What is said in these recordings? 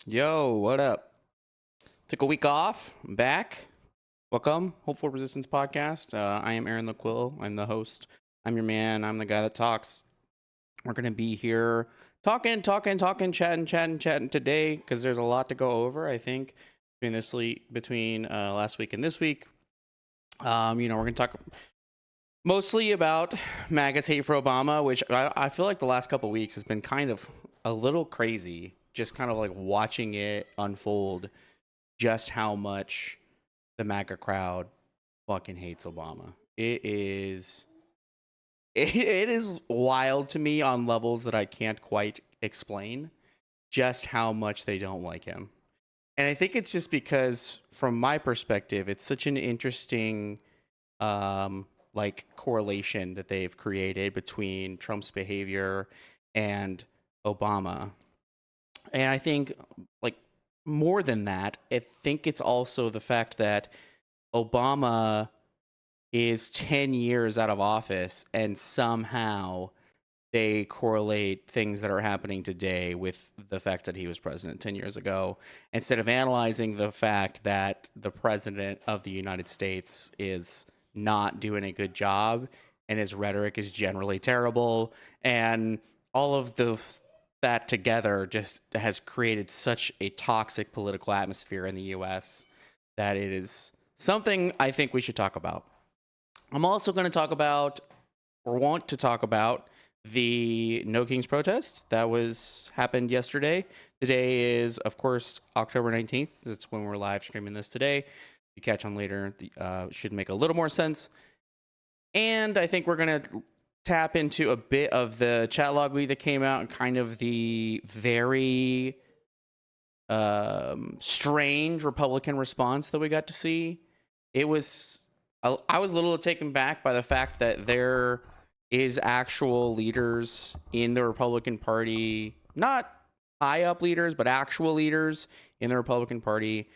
Yo, what up? Took a week off. I'm back. Welcome, Hopeful Resistance Podcast. I am Aaron LaQuill. I'm the host. I'm your man. I'm the guy that talks. We're going to be here talking, chatting today because there's a lot to go over, I think, between last week and this week. We're going to talk mostly about MAGA's hate for Obama, which I feel like the last couple of weeks has been kind of a little crazy, just kind of like watching it unfold, just how much the MAGA crowd fucking hates Obama. It is wild to me on levels that I can't quite explain just how much they don't like him. And I think it's just because from my perspective, it's such an interesting correlation that they've created between Trump's behavior and Obama. And I think like more than that, I think it's also the fact that Obama is 10 years out of office, and somehow they correlate things that are happening today with the fact that he was president 10 years ago, instead of analyzing the fact that the president of the United States is not doing a good job and his rhetoric is generally terrible. And all of that together just has created such a toxic political atmosphere in the US that it is something I think we should talk about. I'm also going to talk about, or want to talk about, the No Kings protest that happened yesterday. Today is, of course, October 19th. That's when we're live streaming this today. If you catch on later, should make a little more sense. And I think we're going to tap into a bit of the chat log leak that came out and kind of the very strange Republican response that we got to see. I was a little taken back by the fact that there is actual leaders in the Republican Party, not high up leaders, but actual leaders in the Republican Party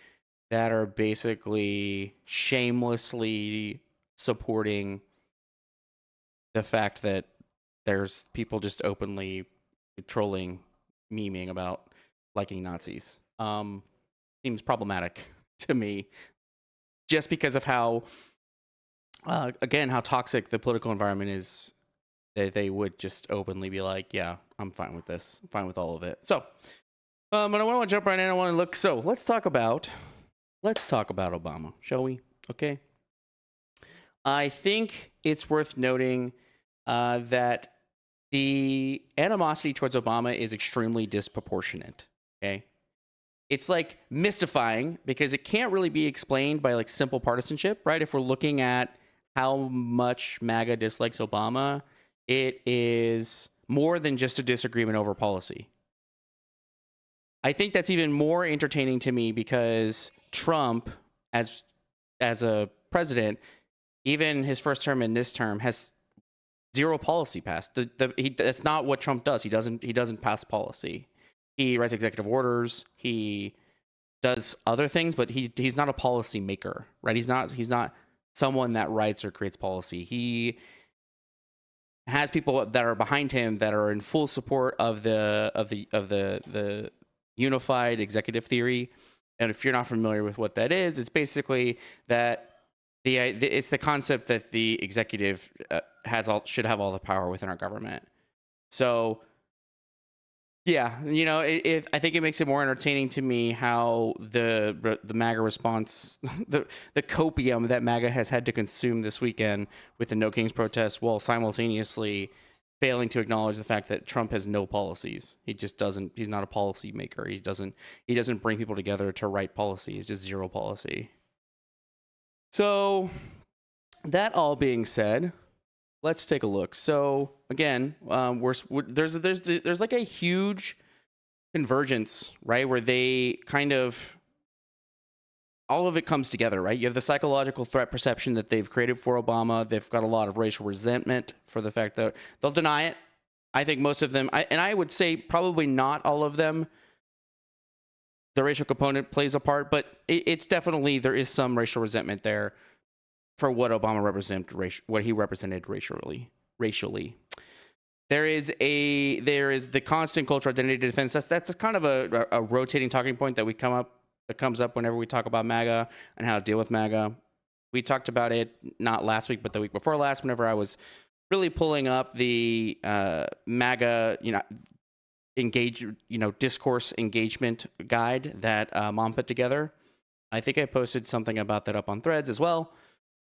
that are basically shamelessly supporting the fact that there's people just openly trolling, memeing about liking Nazis. Seems problematic to me, just because of how, again, how toxic the political environment is. They would just openly be like, yeah, I'm fine with this. I'm fine with all of it. So, but I want to jump right in. I want to look. So let's talk about Obama, shall we? Okay. I think it's worth noting that the animosity towards Obama is extremely disproportionate. Okay. It's like mystifying because it can't really be explained by like simple partisanship, right? If we're looking at how much MAGA dislikes Obama, it is more than just a disagreement over policy. I think that's even more entertaining to me because Trump, as a president, even his first term and this term, has zero policy passed. That's not what Trump does. He doesn't pass policy. He writes executive orders. He does other things, but he's not a policy maker, right? He's not someone that writes or creates policy. He has people that are behind him that are in full support of the unified executive theory. And if you're not familiar with what that is, it's basically that it's the concept that the executive should have all the power within our government. So yeah, I think it makes it more entertaining to me how the MAGA response, the copium that MAGA has had to consume this weekend with the No Kings protest, while simultaneously failing to acknowledge the fact that Trump has no policies. He's not a policy maker. He doesn't bring people together to write policy. It's just zero policy. So that all being said, let's take a look. So again, there's like a huge convergence, right? Where they kind of, all of it comes together, right? You have the psychological threat perception that they've created for Obama. They've got a lot of racial resentment for the fact that they'll deny it. I think most of them, and I would say probably not all of them, the racial component plays a part, but it's definitely, there is some racial resentment there for what Obama what he represented racially. There is the constant cultural identity defense. That's kind of a rotating talking point that comes up whenever we talk about MAGA and how to deal with MAGA. We talked about it not last week, but the week before last, whenever I was really pulling up the MAGA, discourse engagement guide that Mom put together. I think I posted something about that up on Threads as well,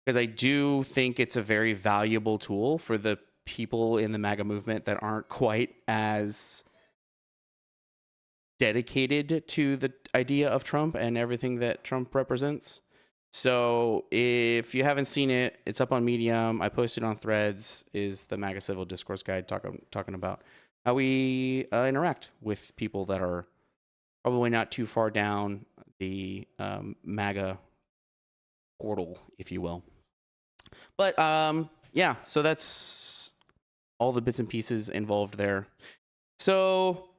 because I do think it's a very valuable tool for the people in the MAGA movement that aren't quite as dedicated to the idea of Trump and everything that Trump represents. So if you haven't seen it, it's up on Medium. I posted on Threads, is the MAGA Civil Discourse Guide talking about how we interact with people that are probably not too far down the MAGA portal, if you will. But yeah, so that's all the bits and pieces involved there. So,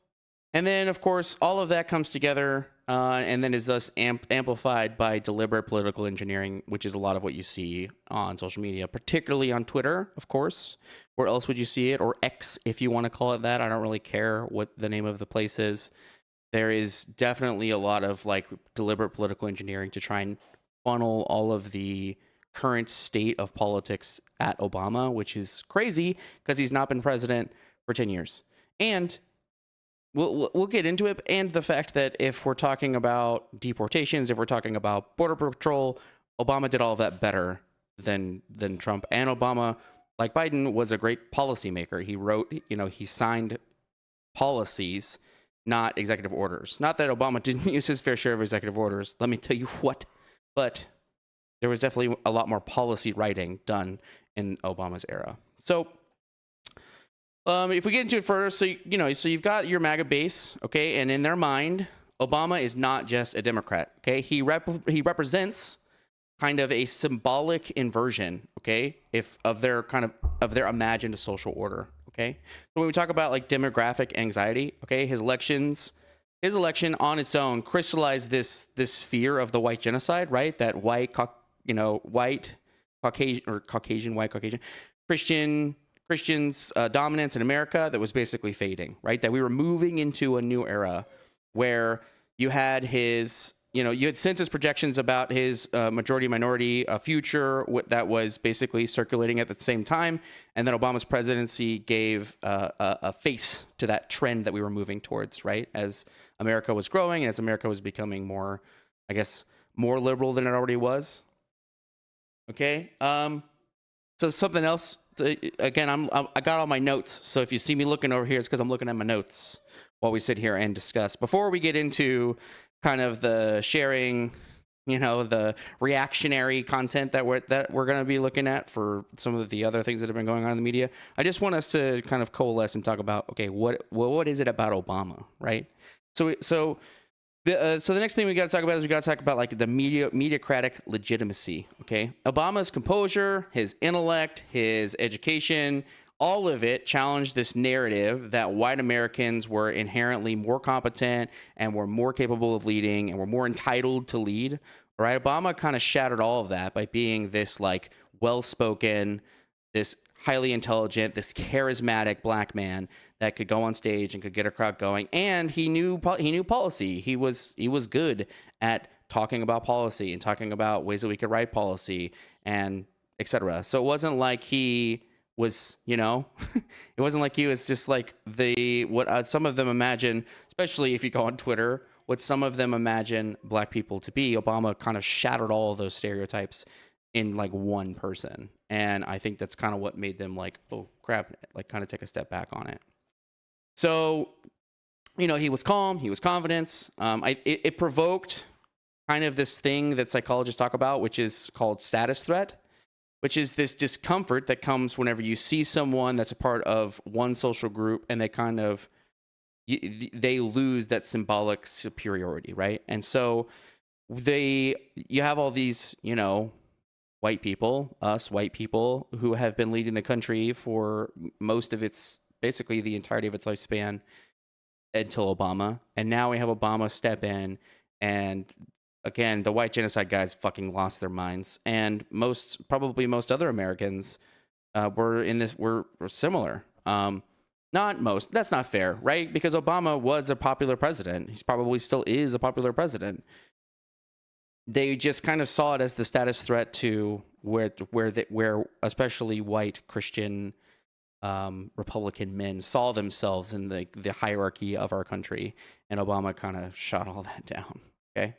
and then of course, all of that comes together and then is thus amplified by deliberate political engineering, which is a lot of what you see on social media, particularly on Twitter, of course. Where else would you see it? Or X, if you want to call it that. I don't really care what the name of the place is. There is definitely a lot of like deliberate political engineering to try and funnel all of the current state of politics at Obama, which is crazy because he's not been president for 10 years. And we'll get into it. And the fact that if we're talking about deportations, if we're talking about border patrol, Obama did all of that better than Trump. And Obama, like Biden, was a great policymaker. He wrote, he signed policies, not executive orders. Not that Obama didn't use his fair share of executive orders. Let me tell you what. But there was definitely a lot more policy writing done in Obama's era. So if we get into it further, so you've got your MAGA base, okay, and in their mind, Obama is not just a Democrat, okay. He represents kind of a symbolic inversion, okay, of their imagined social order, okay. So when we talk about like demographic anxiety, okay, his election on its own crystallized this fear of the white genocide, right? That white Caucasian Christians dominance in America that was basically fading, right? That we were moving into a new era where you had you had census projections about his majority-minority future that was basically circulating at the same time, and then Obama's presidency gave a face to that trend that we were moving towards, right? As America was growing and as America was becoming more, I guess, more liberal than it already was. Okay. So something else. Again, I got all my notes. So if you see me looking over here, it's because I'm looking at my notes while we sit here and discuss. Before we get into kind of the sharing, the reactionary content that we're going to be looking at for some of the other things that have been going on in the media, I just want us to kind of coalesce and talk about, okay, what is it about Obama, right? So the next thing we got to talk about is like the mediocratic legitimacy. Okay, Obama's composure, his intellect, his education, all of it challenged this narrative that white Americans were inherently more competent and were more capable of leading and were more entitled to lead. Right? Obama kind of shattered all of that by being this like well-spoken, this highly intelligent, this charismatic black man that could go on stage and could get a crowd going, and he knew policy. He was good at talking about policy and talking about ways that we could write policy and etc. So it wasn't like he was, it wasn't like he was just like what some of them imagine, especially if you go on Twitter, what some of them imagine black people to be. Obama kind of shattered all of those stereotypes in like one person, and I think that's kind of what made them like, oh crap, like kind of take a step back on it. So, he was calm, he was confident. It provoked kind of this thing that psychologists talk about, which is called status threat, which is this discomfort that comes whenever you see someone that's a part of one social group and they lose that symbolic superiority, right? And so you have all these, white people, us white people, who have been leading the country for basically the entirety of its lifespan until Obama. And now we have Obama step in, and again, the white genocide guys fucking lost their minds. And probably most other Americans were similar. Not most, that's not fair, right? Because Obama was a popular president. He probably still is a popular president. They just kind of saw it as the status threat to where especially white Christian Republican men saw themselves in the hierarchy of our country, and Obama kind of shot all that down. Okay.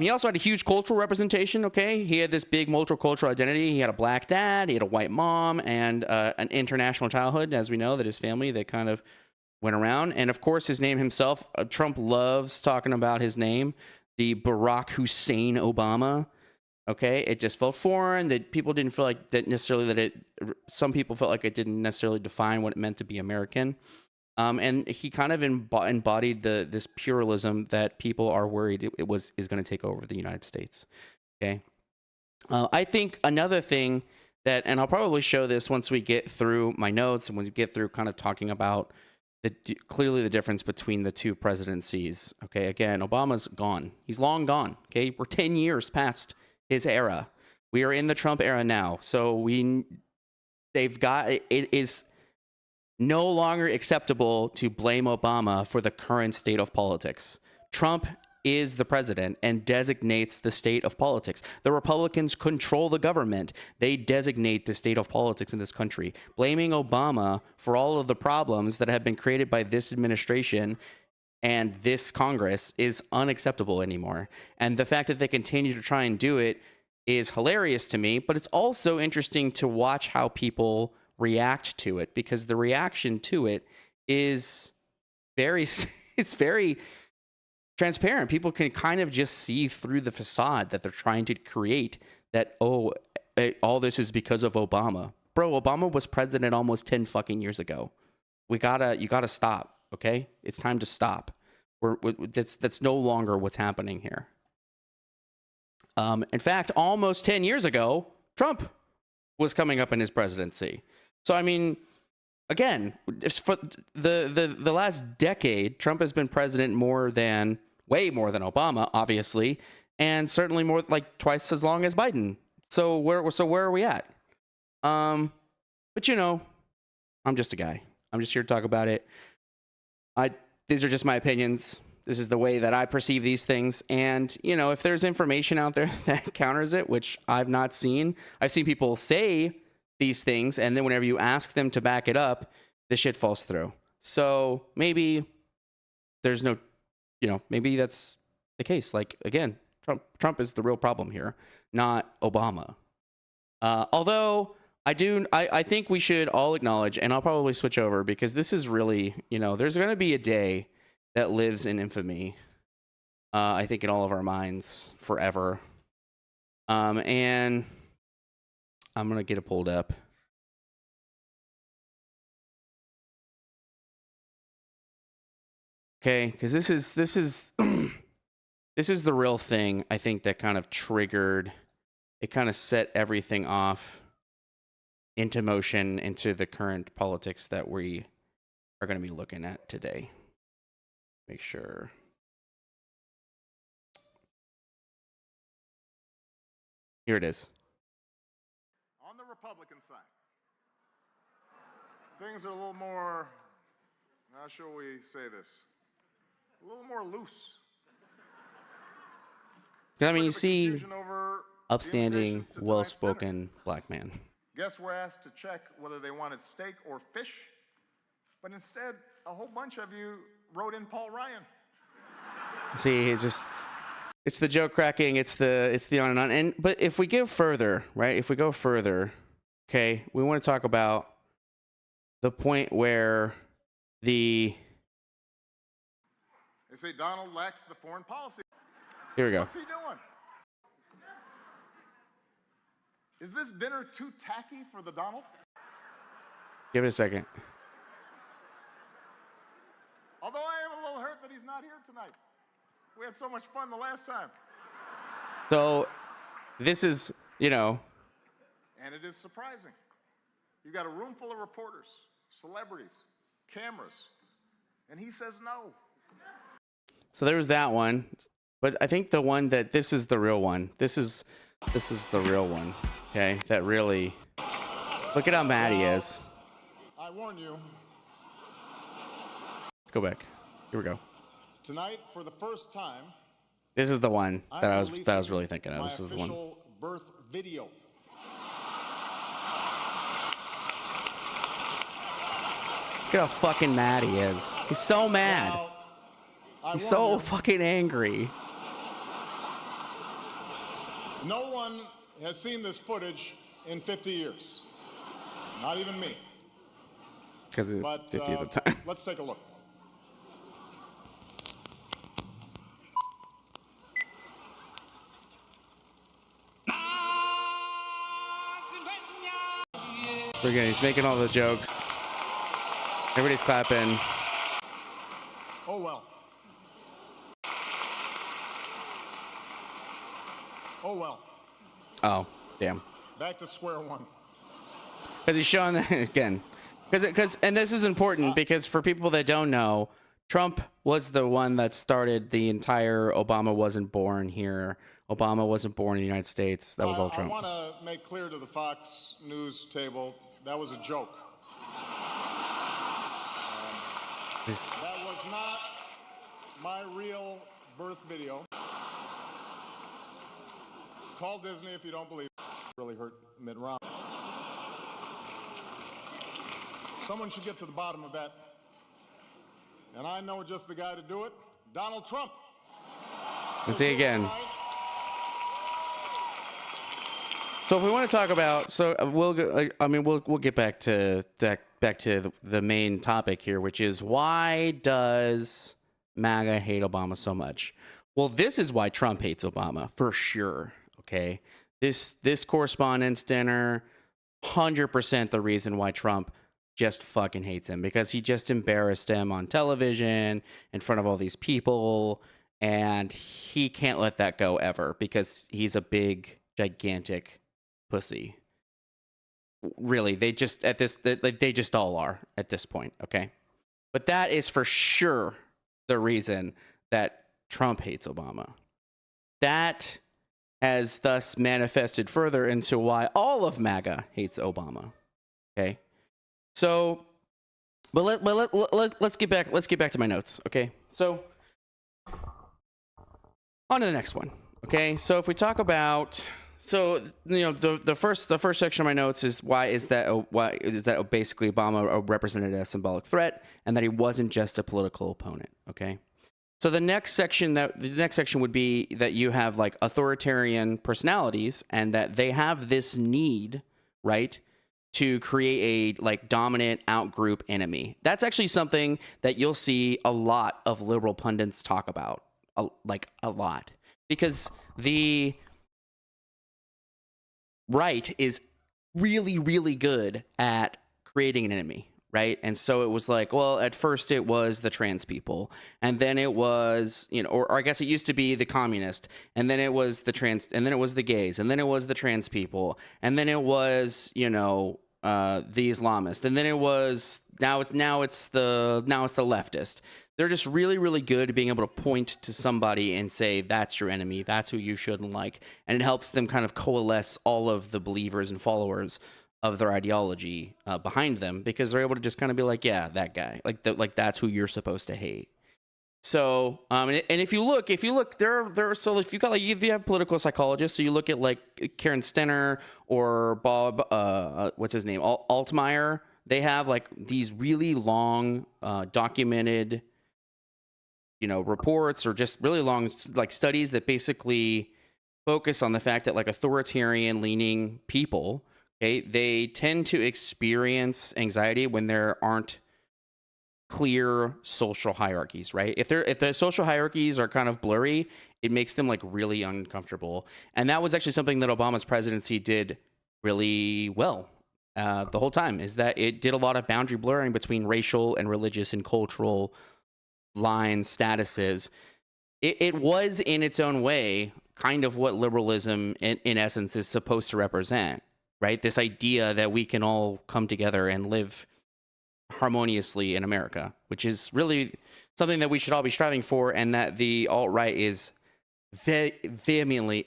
He also had a huge cultural representation. Okay, he had this big multicultural identity. He had a black dad, he had a white mom, and an international childhood, as we know, that his family that kind of went around. And of course, his name himself. Trump loves talking about his name, the Barack Hussein Obama. Okay, it just felt foreign. That people didn't feel like that necessarily. Some people felt like it didn't necessarily define what it meant to be American. And he kind of embodied this pluralism that people are worried is going to take over the United States. Okay, I think another thing that, and I'll probably show this once we get through my notes and once we get through kind of talking about clearly the difference between the two presidencies. Okay, again, Obama's gone. He's long gone. Okay, we're 10 years past his era. We are in the Trump era now. So they've got, it is no longer acceptable to blame Obama for the current state of politics. Trump is the president and designates the state of politics. The Republicans control the government. They designate the state of politics in this country. Blaming Obama for all of the problems that have been created by this administration and this Congress is unacceptable anymore. And the fact that they continue to try and do it is hilarious to me, but it's also interesting to watch how people react to it, because the reaction to it is it's very transparent. People can kind of just see through the facade that they're trying to create, that, all this is because of Obama. Bro, Obama was president almost 10 fucking years ago. You gotta stop, okay? It's time to stop. That's no longer what's happening here. In fact, almost 10 years ago, Trump was coming up in his presidency. So, I mean, again, for the last decade, Trump has been president way more than Obama, obviously, and certainly more, like, twice as long as Biden. So where are we at? But you know, I'm just a guy. I'm just here to talk about it. These are just my opinions. This is the way that I perceive these things. And, you know, if there's information out there that counters it, which I've not seen, I've seen people say these things, and then whenever you ask them to back it up, the shit falls through. So maybe there's no, maybe that's the case. Like, again, Trump is the real problem here, not Obama. Although I think we should all acknowledge, and I'll probably switch over because this is really, there's going to be a day that lives in infamy, I think, in all of our minds forever. And I'm going to get it pulled up. Okay, because this is this is the real thing, I think, that kind of triggered, it kind of set everything off into motion into the current politics that we are going to be looking at today. Make sure. Here it is. On the Republican side, things are a little more, how shall we say this? A little more loose. I mean, you see upstanding, well-spoken black man. Guests were asked to check whether they wanted steak or fish, but instead, a whole bunch of you wrote in Paul Ryan. See, it's the joke cracking, it's the on and on. But if we go further, right? If we go further, okay, we want to talk about the point where They say Donald lacks the foreign policy. Here we go. What's he doing? Is this dinner too tacky for the Donald? Give it a second. Although I am a little hurt that he's not here tonight. We had so much fun the last time. So, this is, And it is surprising. You've got a room full of reporters, celebrities, cameras, and he says no. So there was that one, but I think this is the real one. This is the real one, okay? That really, look at how mad he is. I warn you. Let's go back. Here we go. Tonight, for the first time, this is the one that I was really thinking of. This is the one. Birth video. Look at how fucking mad he is. He's so mad. He's so fucking angry. No one has seen this footage in 50 years. Not even me. Because it's 50 at the time. Let's take a look. Again, he's making all the jokes. Everybody's clapping. Oh, well. Oh, well. Oh, damn. Back to square one. Because he's showing that, again, and this is important because for people that don't know, Trump was the one that started the entire Obama wasn't born here. Obama wasn't born in the United States. That was all Trump. I want to make clear to the Fox News table, that was a joke. That was not my real birth video. Call Disney if you don't believe it. Really hurt Mitt Romney. Someone should get to the bottom of that. And I know just the guy to do it, Donald Trump. Let's see again. So if we want to talk about, we'll get back to the main topic here, which is why does MAGA hate Obama so much? Well, this is why Trump hates Obama for sure. Okay, this correspondence dinner, 100% the reason why Trump just fucking hates him, because he just embarrassed him on television in front of all these people, and he can't let that go ever because he's a big, gigantic pussy. Really, they just all are at this point, okay? But that is for sure the reason that Trump hates Obama. That has thus manifested further into why all of MAGA hates Obama. Okay? So, but let's get back to my notes, okay? So, on to the next one, okay? So if we talk about, the first section of my notes is why is that basically Obama represented a symbolic threat and that he wasn't just a political opponent, okay? So the next section would be that you have like authoritarian personalities and that they have this need, right, to create a like dominant outgroup enemy. That's actually something that you'll see a lot of liberal pundits talk about, a lot, because the right is really, really good at creating an enemy, right? And so it was like, well, at first it was the trans people, and then it was, or I guess it used to be the communist, and then it was the trans, and then it was the gays, and then it was the trans people, and then it was, the Islamist, and then it was now it's the leftist. They're just really, really good at being able to point to somebody and say, that's your enemy, that's who you shouldn't like. And it helps them kind of coalesce all of the believers and followers of their ideology behind them, because they're able to just kind of be like, yeah, that guy, like that's who you're supposed to hate. So, and if you look, so if you have political psychologists, so you look at like Karen Stenner or Bob, what's his name, Altmaier, they have like these really long, documented, reports, or just really long like studies that basically focus on the fact that like authoritarian leaning people, okay, they tend to experience anxiety when there aren't clear social hierarchies, right? If the social hierarchies are kind of blurry, it makes them like really uncomfortable. And that was actually something that Obama's presidency did really well the whole time, is that it did a lot of boundary blurring between racial and religious and cultural lines, statuses. It was in its own way kind of what liberalism in essence is supposed to represent, right? This idea that we can all come together and live harmoniously in America, which is really something that we should all be striving for, and that the alt-right is vehemently,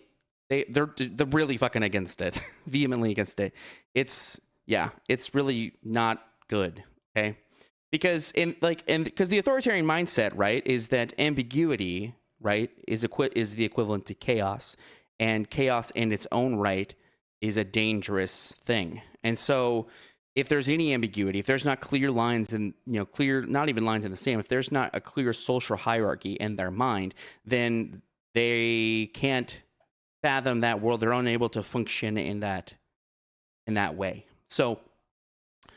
they're really fucking against it, vehemently against it. It's really not good, okay? Because because the authoritarian mindset, right, is that ambiguity, right, is the equivalent to chaos, and chaos in its own right is a dangerous thing. And so if there's any ambiguity, if there's not clear lines and, not even lines in the sand, if there's not a clear social hierarchy in their mind, then they can't fathom that world. They're unable to function in that way. So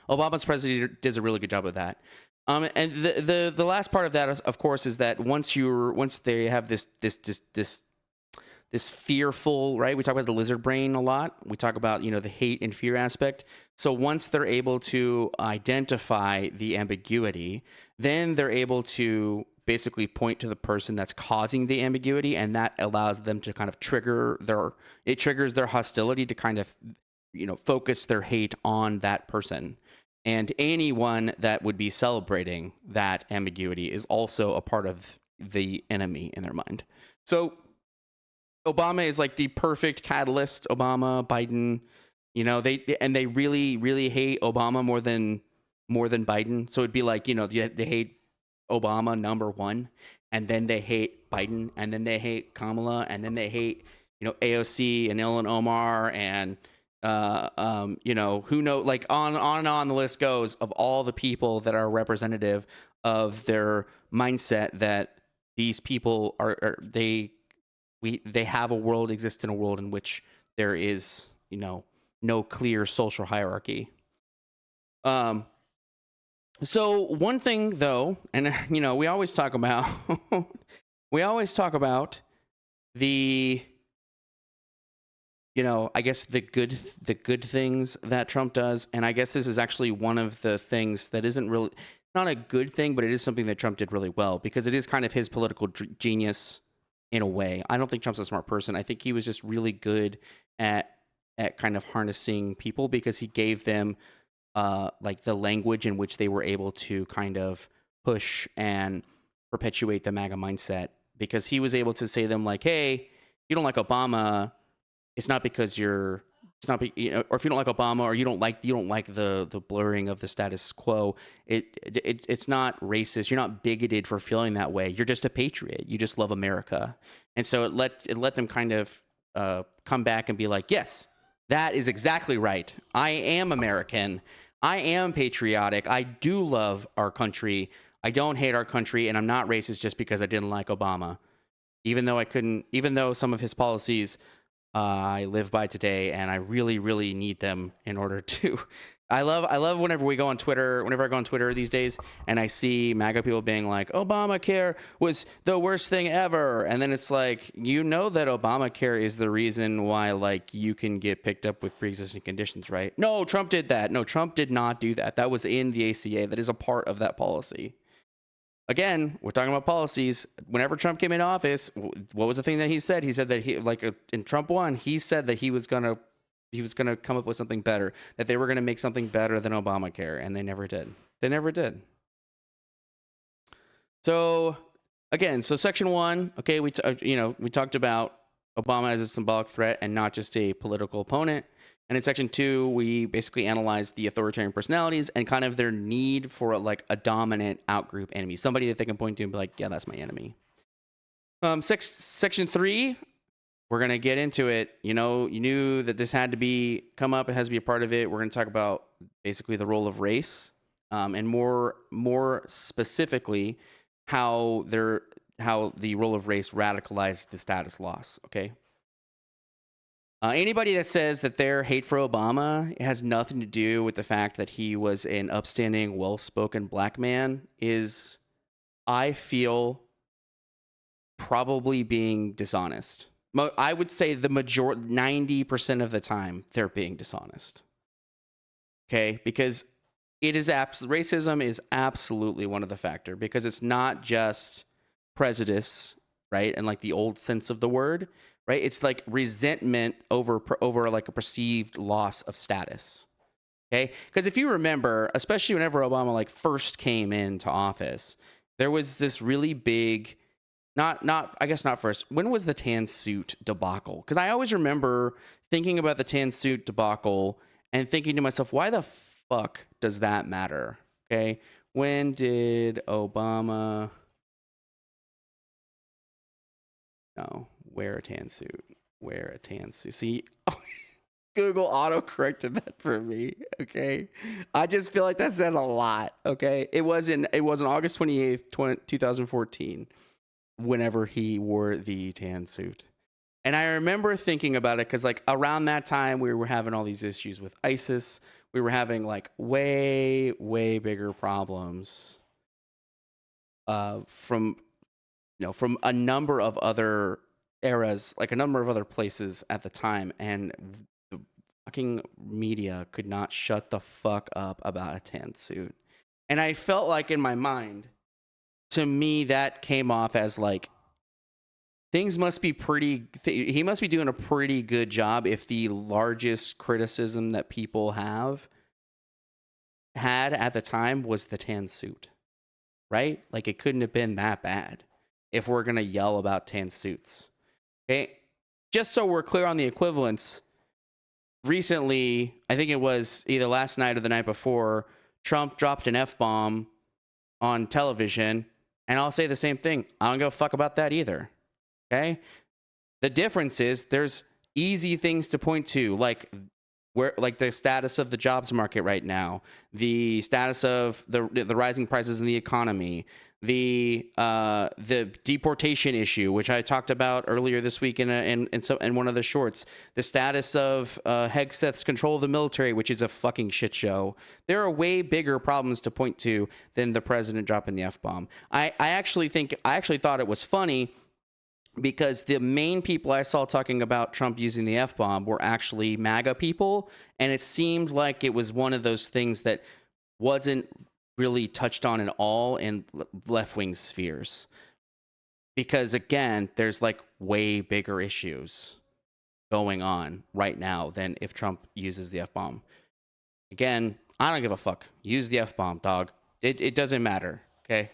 Obama's presidency does a really good job of that. And the last part of that, of course, is that once they have this fearful, right? We talk about the lizard brain a lot. We talk about, the hate and fear aspect. So once they're able to identify the ambiguity, then they're able to basically point to the person that's causing the ambiguity, and that allows them to kind of triggers their hostility to kind of, focus their hate on that person. And anyone that would be celebrating that ambiguity is also a part of the enemy in their mind. So Obama is like the perfect catalyst. Obama, Biden, they really hate Obama more than Biden. So it'd be like, they hate Obama number one, and then they hate Biden, and then they hate Kamala, and then they hate, AOC and Ilhan Omar and who know, like on and on the list goes of all the people that are representative of their mindset that these people they have a world, exist in a world in which there is, no clear social hierarchy. So one thing though, and we always talk about the I guess the good things that Trump does, and I guess this is actually one of the things that isn't really not a good thing, but it is something that Trump did really well because it is kind of his political genius in a way. I don't think Trump's a smart person. I think he was just really good at kind of harnessing people because he gave them like the language in which they were able to kind of push and perpetuate the MAGA mindset, because he was able to say to them like, hey, you don't like Obama, it's not because or if you don't like Obama or you don't like the blurring of the status quo, it's not racist. You're not bigoted for feeling that way. You're just a patriot. You just love America. And so it let them kind of come back and be like, yes, that is exactly right. I am American. I am patriotic. I do love our country. I don't hate our country, and I'm not racist just because I didn't like Obama, even though some of his policies I live by today, and I really, really need them in order to. I love whenever I go on Twitter these days, and I see MAGA people being like, Obamacare was the worst thing ever, and then it's like, that Obamacare is the reason why like you can get picked up with pre-existing conditions, right? No, Trump did that. No, Trump did not do that. That was in the ACA. That is a part of that policy. Again, we're talking about policies. Whenever Trump came into office, what was the thing that he said? He said that in Trump 1, he said that he was gonna come up with something better, that they were gonna make something better than Obamacare, and they never did. They never did. So again, section 1, okay, we talked about Obama as a symbolic threat and not just a political opponent. And in section 2, we basically analyzed the authoritarian personalities and kind of their need for a dominant outgroup enemy, somebody that they can point to and be like, yeah, that's my enemy. Section 3, we're going to get into it. You knew that this had to come up. It has to be a part of it. We're going to talk about basically the role of race, and more specifically, how the role of race radicalized the status loss. Okay. Anybody that says that their hate for Obama has nothing to do with the fact that he was an upstanding, well-spoken black man is, I feel, probably being dishonest. I would say the 90% of the time they're being dishonest. Okay, because racism is absolutely one of the factors, because it's not just prejudice, right? And like the old sense of the word. Right, it's like resentment over like a perceived loss of status. Okay, because if you remember, especially whenever Obama like first came into office, there was this really big, not first. When was the tan suit debacle? Because I always remember thinking about the tan suit debacle and thinking to myself, why the fuck does that matter? Okay, when did Obama? No. Wear a tan suit. See, Google auto-corrected that for me. Okay. I just feel like that says a lot. Okay. It was on August 28th, 2014, whenever he wore the tan suit. And I remember thinking about it because like around that time, we were having all these issues with ISIS. We were having like way, way bigger problems from a number of other eras, like a number of other places at the time, and the fucking media could not shut the fuck up about a tan suit. And I felt like in my mind, to me, that came off as like, things must be he must be doing a pretty good job if the largest criticism that people have had at the time was the tan suit, right? Like, it couldn't have been that bad if we're going to yell about tan suits. Okay. Just so we're clear on the equivalence, recently, I think it was either last night or the night before, Trump dropped an F-bomb on television, and I'll say the same thing. I don't give a fuck about that either. Okay. The difference is there's easy things to point to, like the status of the jobs market right now, the status of the rising prices in the economy, the deportation issue, which I talked about earlier this week in one of the shorts, the status of Hegseth's control of the military, which is a fucking shit show. There are way bigger problems to point to than the president dropping the F-bomb. I actually thought it was funny, because the main people I saw talking about Trump using the F-bomb were actually MAGA people, and it seemed like it was one of those things that wasn't really touched on at all in left-wing spheres. Because, again, there's like way bigger issues going on right now than if Trump uses the F-bomb. Again, I don't give a fuck. Use the F-bomb, dog. It doesn't matter, okay?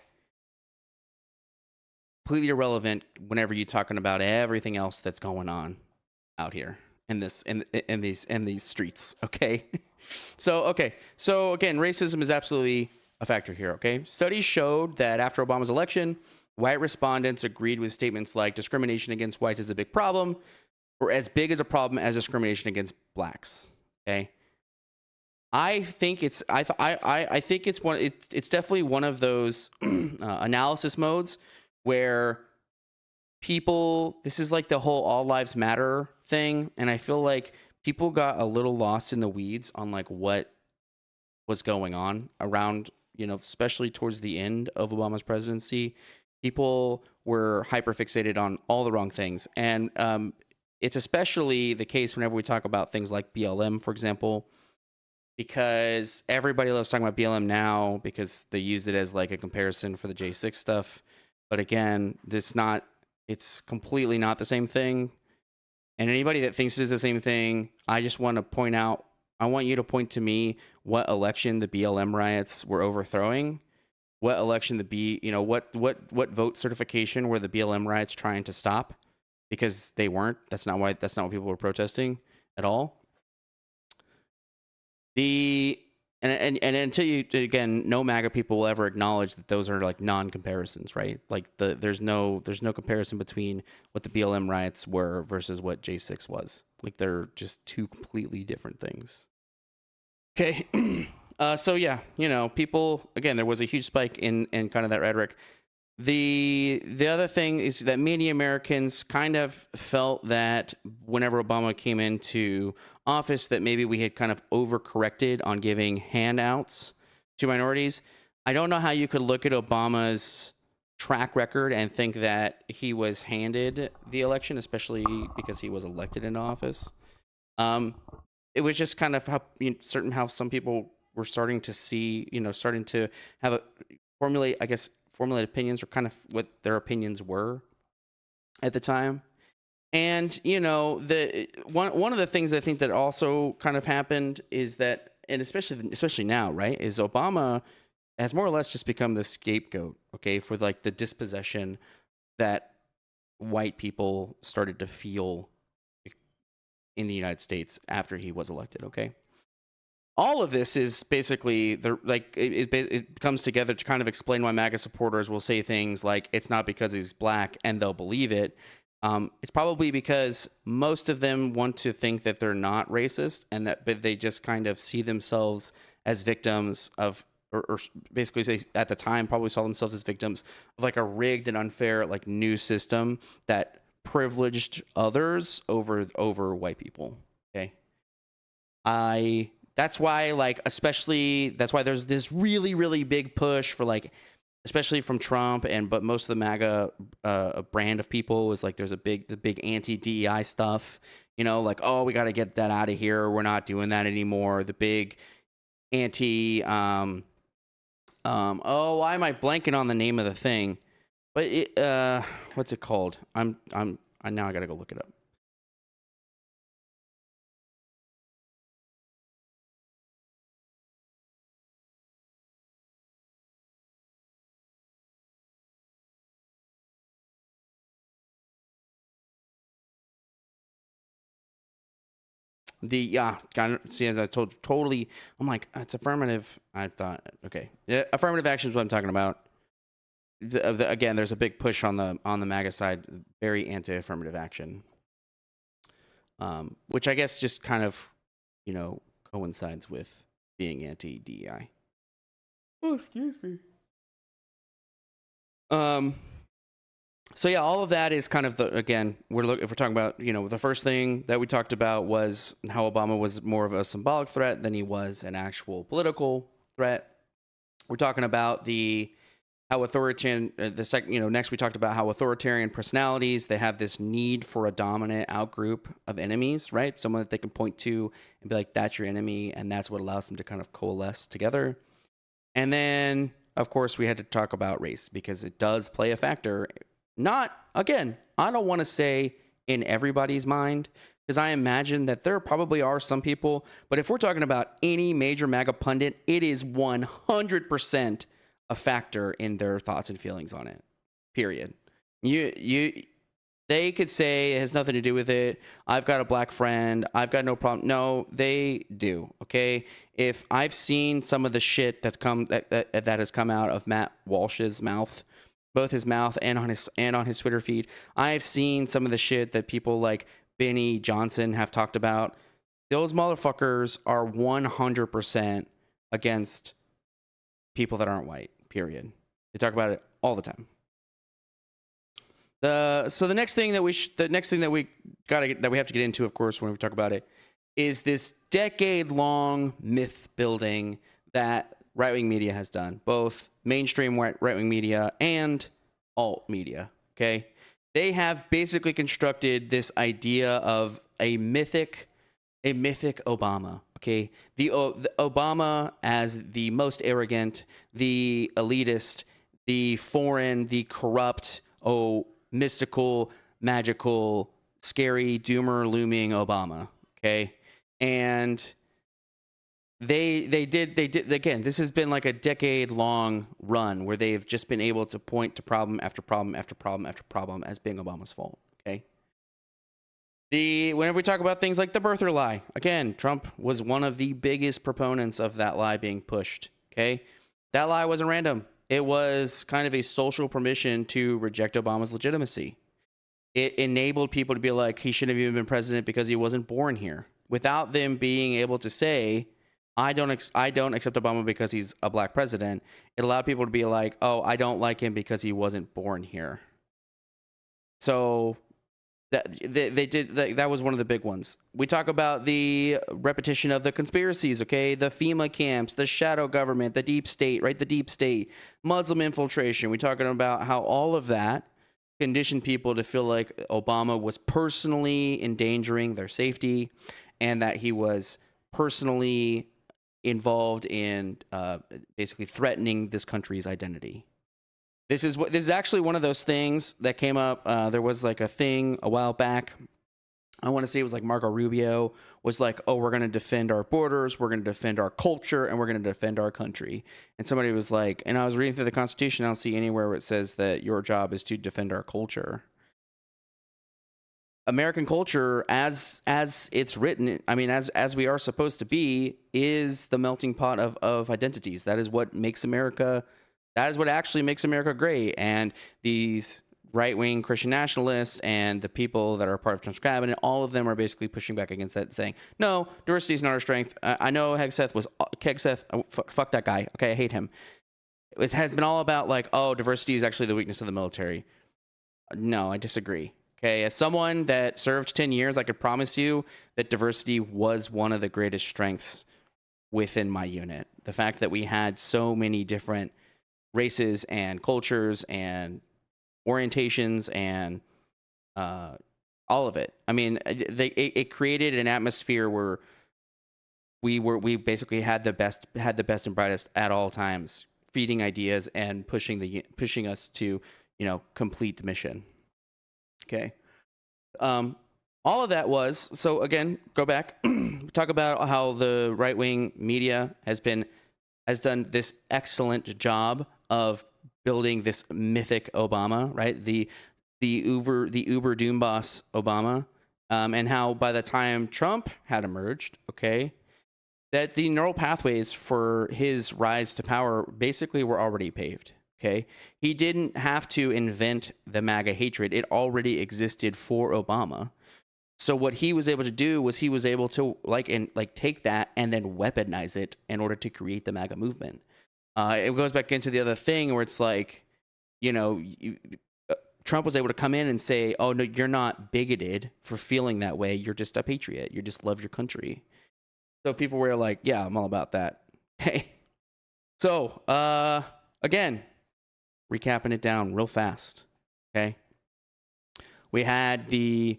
Completely irrelevant whenever you're talking about everything else that's going on out here in these streets. Okay. So again, racism is absolutely a factor here. Okay. Studies showed that after Obama's election, white respondents agreed with statements like discrimination against whites is a big problem, or as big as a problem as discrimination against blacks. Okay. I think it's definitely one of those analysis modes where this is like the whole all lives matter thing, and I feel like people got a little lost in the weeds on like what was going on around, especially towards the end of Obama's presidency. People were hyper fixated on all the wrong things, and it's especially the case whenever we talk about things like BLM, for example, because everybody loves talking about BLM now because they use it as like a comparison for the J6 stuff. But again, it's completely not the same thing. And anybody that thinks it is the same thing, I just want to point out, I want you to point to me what election the BLM riots were overthrowing, what election what vote certification were the BLM riots trying to stop, because they weren't. That's not what people were protesting at all. And until no MAGA people will ever acknowledge that those are like non-comparisons, right? Like there's no comparison between what the BLM riots were versus what J6 was. Like they're just two completely different things. Okay. So yeah, people, again, there was a huge spike in kind of that rhetoric. The other thing is that many Americans kind of felt that whenever Obama came into office, that maybe we had kind of overcorrected on giving handouts to minorities. I don't know how you could look at Obama's track record and think that he was handed the election, especially because he was elected into office. It was just kind of how some people were starting to see, starting to have formulate opinions, or kind of what their opinions were at the time. And the one of the things I think that also kind of happened is that, and especially now, right, is Obama has more or less just become the scapegoat, okay, for like the dispossession that white people started to feel in the United States after he was elected. Okay. All of this is basically it comes together to kind of explain why MAGA supporters will say things like it's not because he's black and they'll believe it. It's probably because most of them want to think that they're not racist, and but they just kind of see themselves as victims of, or basically they, at the time, probably saw themselves as victims of like a rigged and unfair like new system that privileged others over white people. Okay. That's why there's this really, really big push for like, especially from Trump but most of the MAGA brand of people is like, there's the big anti-DEI stuff, like, oh, we got to get that out of here. We're not doing that anymore. The big anti, why am I blanking on the name of the thing? But what's it called? Now I got to go look it up. kind of see as I told totally. I'm like, it's affirmative. I thought, okay, yeah, affirmative action is what I'm talking about. Again, there's a big push on the MAGA side, very anti-affirmative action, which I guess just kind of, coincides with being anti-DEI. Oh, excuse me. So yeah, all of that is kind of if we're talking about, the first thing that we talked about was how Obama was more of a symbolic threat than he was an actual political threat. We're talking about how authoritarian, next we talked about how authoritarian personalities, they have this need for a dominant outgroup of enemies, right? Someone that they can point to and be like, that's your enemy. And that's what allows them to kind of coalesce together. And then, of course, we had to talk about race because it does play a factor. Not, again, I don't want to say in everybody's mind, because I imagine that there probably are some people, but if we're talking about any major MAGA pundit, it is 100% a factor in their thoughts and feelings on it. Period. They could say it has nothing to do with it. I've got a black friend. I've got no problem. No, they do. Okay. If I've seen some of the shit that has come out of Matt Walsh's mouth, both his mouth and on his Twitter feed, I've seen some of the shit that people like Benny Johnson have talked about. Those motherfuckers are 100% against people that aren't white. Period. They talk about it all the time. So the next thing that we have to get into, of course, when we talk about it, is this decade-long myth building that right-wing media has done, both mainstream right-wing media and alt media. Okay, they have basically constructed this idea of a mythic Obama. Okay, the Obama as the most arrogant, the elitist, the foreign, the corrupt, mystical, magical, scary, doomer looming Obama. Okay, and they did again. This has been like a decade-long run where they've just been able to point to problem after problem after problem after problem as being Obama's fault. Okay. Whenever we talk about things like the birther lie, again, Trump was one of the biggest proponents of that lie being pushed. Okay, that lie wasn't random. It was kind of a social permission to reject Obama's legitimacy. It enabled people to be like, he shouldn't have even been president because he wasn't born here, without them being able to say, I don't accept Obama because he's a black president. It allowed people to be like, oh, I don't like him because he wasn't born here. So that was one of the big ones. We talk about the repetition of the conspiracies, okay? The FEMA camps, the shadow government, the deep state, right? The deep state, Muslim infiltration. We're talking about how all of that conditioned people to feel like Obama was personally endangering their safety and that he was personally involved in basically threatening this country's identity. This is actually one of those things that came up. There was like a thing a while back. I want to say it was like Marco Rubio was like, oh, we're going to defend our borders, we're going to defend our culture, and we're going to defend our country. And somebody was like, and I was reading through the Constitution, I don't see anywhere where it says that your job is to defend our culture. American culture, as it's written, I mean, as we are supposed to be, is the melting pot of identities. That is what makes America. That is what actually makes America great. And these right-wing Christian nationalists and the people that are part of Trump's cabinet, all of them are basically pushing back against that, saying, no, diversity is not our strength. I know Hegseth, fuck that guy. Okay, I hate him. It has been all about like, oh, diversity is actually the weakness of the military. No, I disagree. Okay, as someone that served 10 years, I could promise you that diversity was one of the greatest strengths within my unit. The fact that we had so many different races and cultures and orientations and all of it. I mean, it created an atmosphere where we basically had the best and brightest at all times, feeding ideas and pushing us to, complete the mission. Okay. All of that was, so again, go back, talk about how the right-wing media has done this excellent job of building this mythic Obama, right? The Uber doom boss Obama and how by the time Trump had emerged, okay, that the neural pathways for his rise to power basically were already paved. Okay, he didn't have to invent the MAGA hatred; it already existed for Obama. So what he was able to do was he was able to take that and then weaponize it in order to create the MAGA movement. It goes back into the other thing where it's like, Trump was able to come in and say, "Oh no, you're not bigoted for feeling that way. You're just a patriot. You just love your country." So people were like, "Yeah, I'm all about that." Hey, so again, recapping it down real fast. Okay, we had the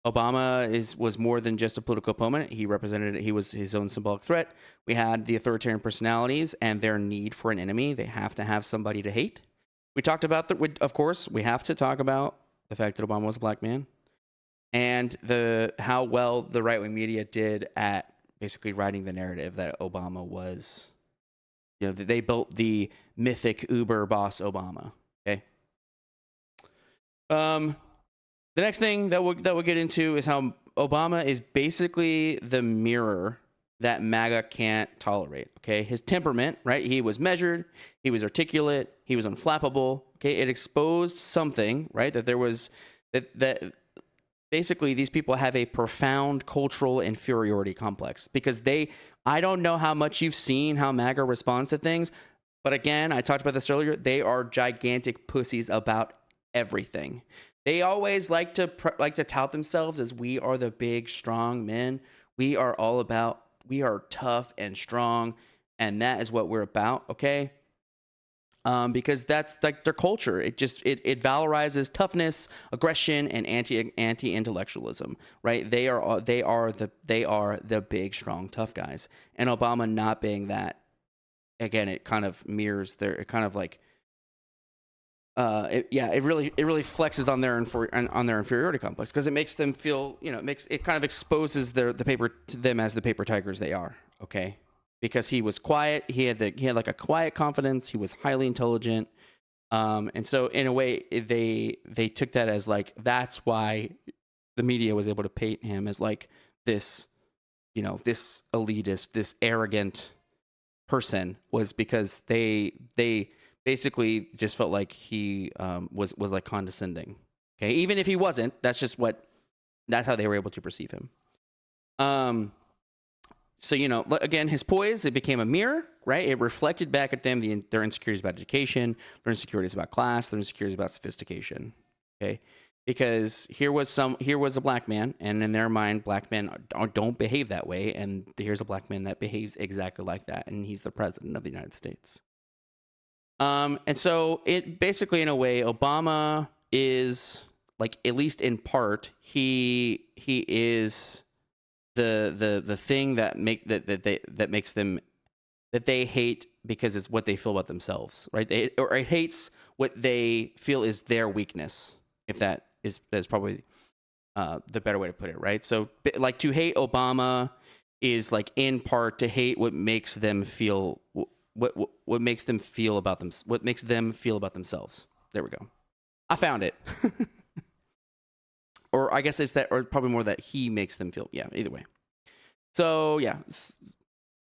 Obama was more than just a political opponent. He was his own symbolic threat. We had the authoritarian personalities and their need for an enemy. They have to have somebody to hate. We talked about of course, we have to talk about the fact that Obama was a black man and how well the right-wing media did at basically writing the narrative that Obama was, they built the mythic Uber boss Obama. Okay. The next thing that we'll get into is how Obama is basically the mirror that MAGA can't tolerate. Okay, his temperament, right? He was measured, he was articulate, he was unflappable. Okay, it exposed something, right? That there was that basically these people have a profound cultural inferiority complex because I don't know how much you've seen how MAGA responds to things, but again, I talked about this earlier. They are gigantic pussies about everything. They always like to tout themselves as we are the big, strong men. We are tough and strong, and that is what we're about, okay? Because that's like their culture. It valorizes toughness, aggression, and anti-intellectualism, right? They are the big, strong, tough guys. And Obama not being that, again, it kind of mirrors it really flexes on their inferiority complex because it makes them feel, it kind of exposes them as the paper tigers they are. Okay, because he was quiet, he had like a quiet confidence, he was highly intelligent, and so in a way they took that as like that's why the media was able to paint him as like this, this elitist, this arrogant person, was because they basically just felt like he was like condescending. Okay, even if he wasn't, that's how they were able to perceive him. So again, his poise, it became a mirror, right? It reflected back at them their insecurities about education, their insecurities about class, their insecurities about sophistication. Okay, because here was a black man, and in their mind, black men don't behave that way, and here's a black man that behaves exactly like that, and he's the president of the United States. And so it basically, in a way, Obama is like, at least in part, he is the thing that makes them that they hate because it's what they feel about themselves, right? It hates what they feel is their weakness, if that is probably the better way to put it, right? So like to hate Obama is like in part to hate what makes them feel. What makes them feel about them? What makes them feel about themselves? There we go. I found it. Or I guess it's that, or probably more that he makes them feel. Yeah, either way. So yeah,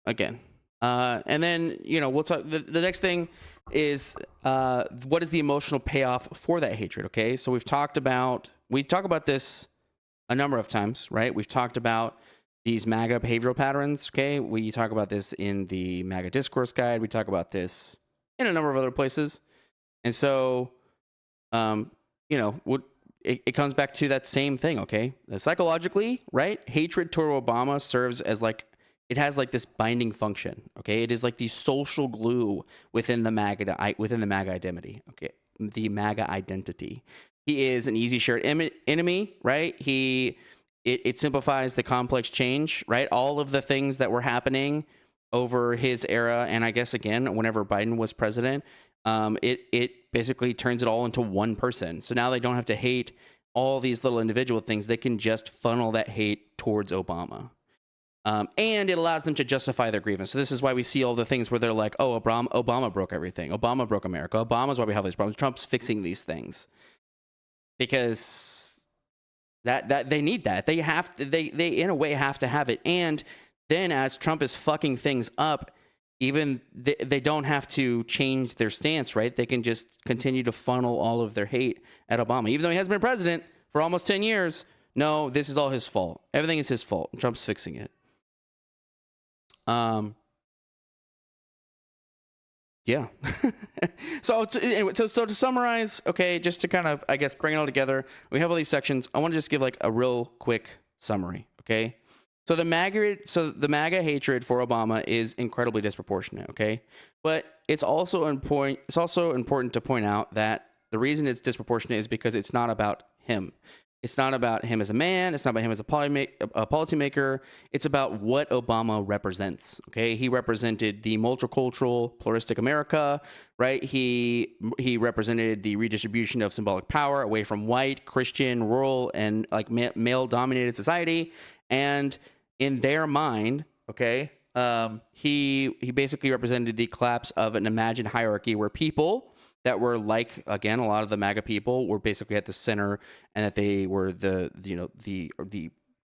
again, and then we'll talk. The next thing is what is the emotional payoff for that hatred? Okay, so we talk about this a number of times, right? We've talked about these MAGA behavioral patterns, okay? We talk about this in the MAGA discourse guide. We talk about this in a number of other places. And so, it comes back to that same thing, okay? Psychologically, right? Hatred toward Obama serves as it has this binding function, okay? It is like the social glue within the MAGA identity, okay? The MAGA identity. He is an easy shared enemy, right? It simplifies the complex change, right? All of the things that were happening over his era, and I guess again, whenever Biden was president, it basically turns it all into one person. So now they don't have to hate all these little individual things. They can just funnel that hate towards Obama. And it allows them to justify their grievance. So this is why we see all the things where they're like, oh, Obama broke everything. Obama broke America. Obama's why we have these problems. Trump's fixing these things. Because That they need that. They have to, they in a way have to have it. And then as Trump is fucking things up, even they don't have to change their stance, right? They can just continue to funnel all of their hate at Obama. Even though he has been president for almost 10 years, no, this is all his fault. Everything is his fault. Trump's fixing it. Yeah. So to summarize, okay, just to kind of, I guess, bring it all together, we have all these sections. I want to just give like a real quick summary, okay? So the MAGA hatred for Obama is incredibly disproportionate, okay? But it's also important to point out that the reason it's disproportionate is because it's not about him. It's not about him as a man. It's not about him as a policymaker. It's about what Obama represents. Okay, he represented the multicultural, pluralistic America, right? He represented the redistribution of symbolic power away from white, Christian, rural, and like male-dominated society. And in their mind, okay, he basically represented the collapse of an imagined hierarchy where people that were like, again, a lot of the MAGA people were basically at the center, and that they were the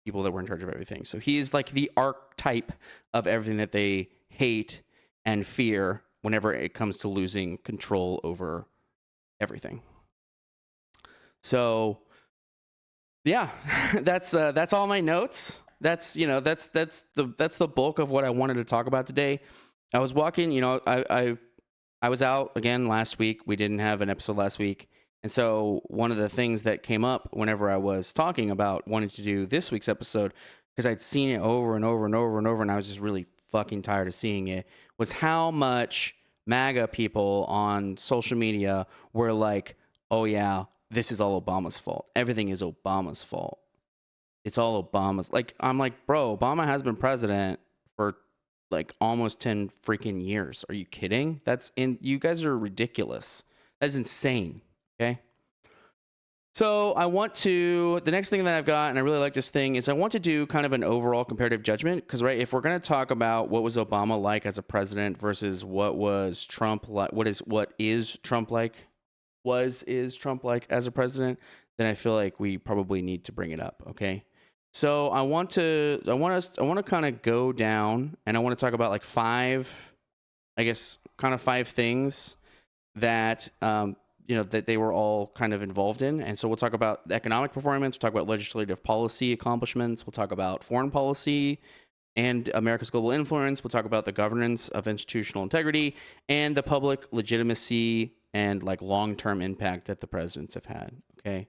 people that were in charge of everything. So he's like the archetype of everything that they hate and fear whenever it comes to losing control over everything. So yeah, that's all my notes. That's the bulk of what I wanted to talk about today. I was walking, I was out again last week. We didn't have an episode last week. And so one of the things that came up whenever I was talking about wanting to do this week's episode, because I'd seen it over and over and over and over, and I was just really fucking tired of seeing it, was how much MAGA people on social media were like, oh yeah, this is all Obama's fault. Everything is Obama's fault. It's all Obama's. Like, I'm like, bro, Obama has been president for like almost 10 freaking years. Are you kidding? You guys are ridiculous. That's insane. Okay. So the next thing that I've got, and I really like this thing, is I want to do kind of an overall comparative judgment. Because, right, if we're going to talk about what was Obama like as a president versus what was Trump like, what is Trump like Trump like as a president, then I feel like we probably need to bring it up. Okay. So I want to kind of go down, and I want to talk about like five things that, that they were all kind of involved in. And so we'll talk about economic performance. We'll talk about legislative policy accomplishments. We'll talk about foreign policy and America's global influence. We'll talk about the governance of institutional integrity and the public legitimacy and like long-term impact that the presidents have had. Okay.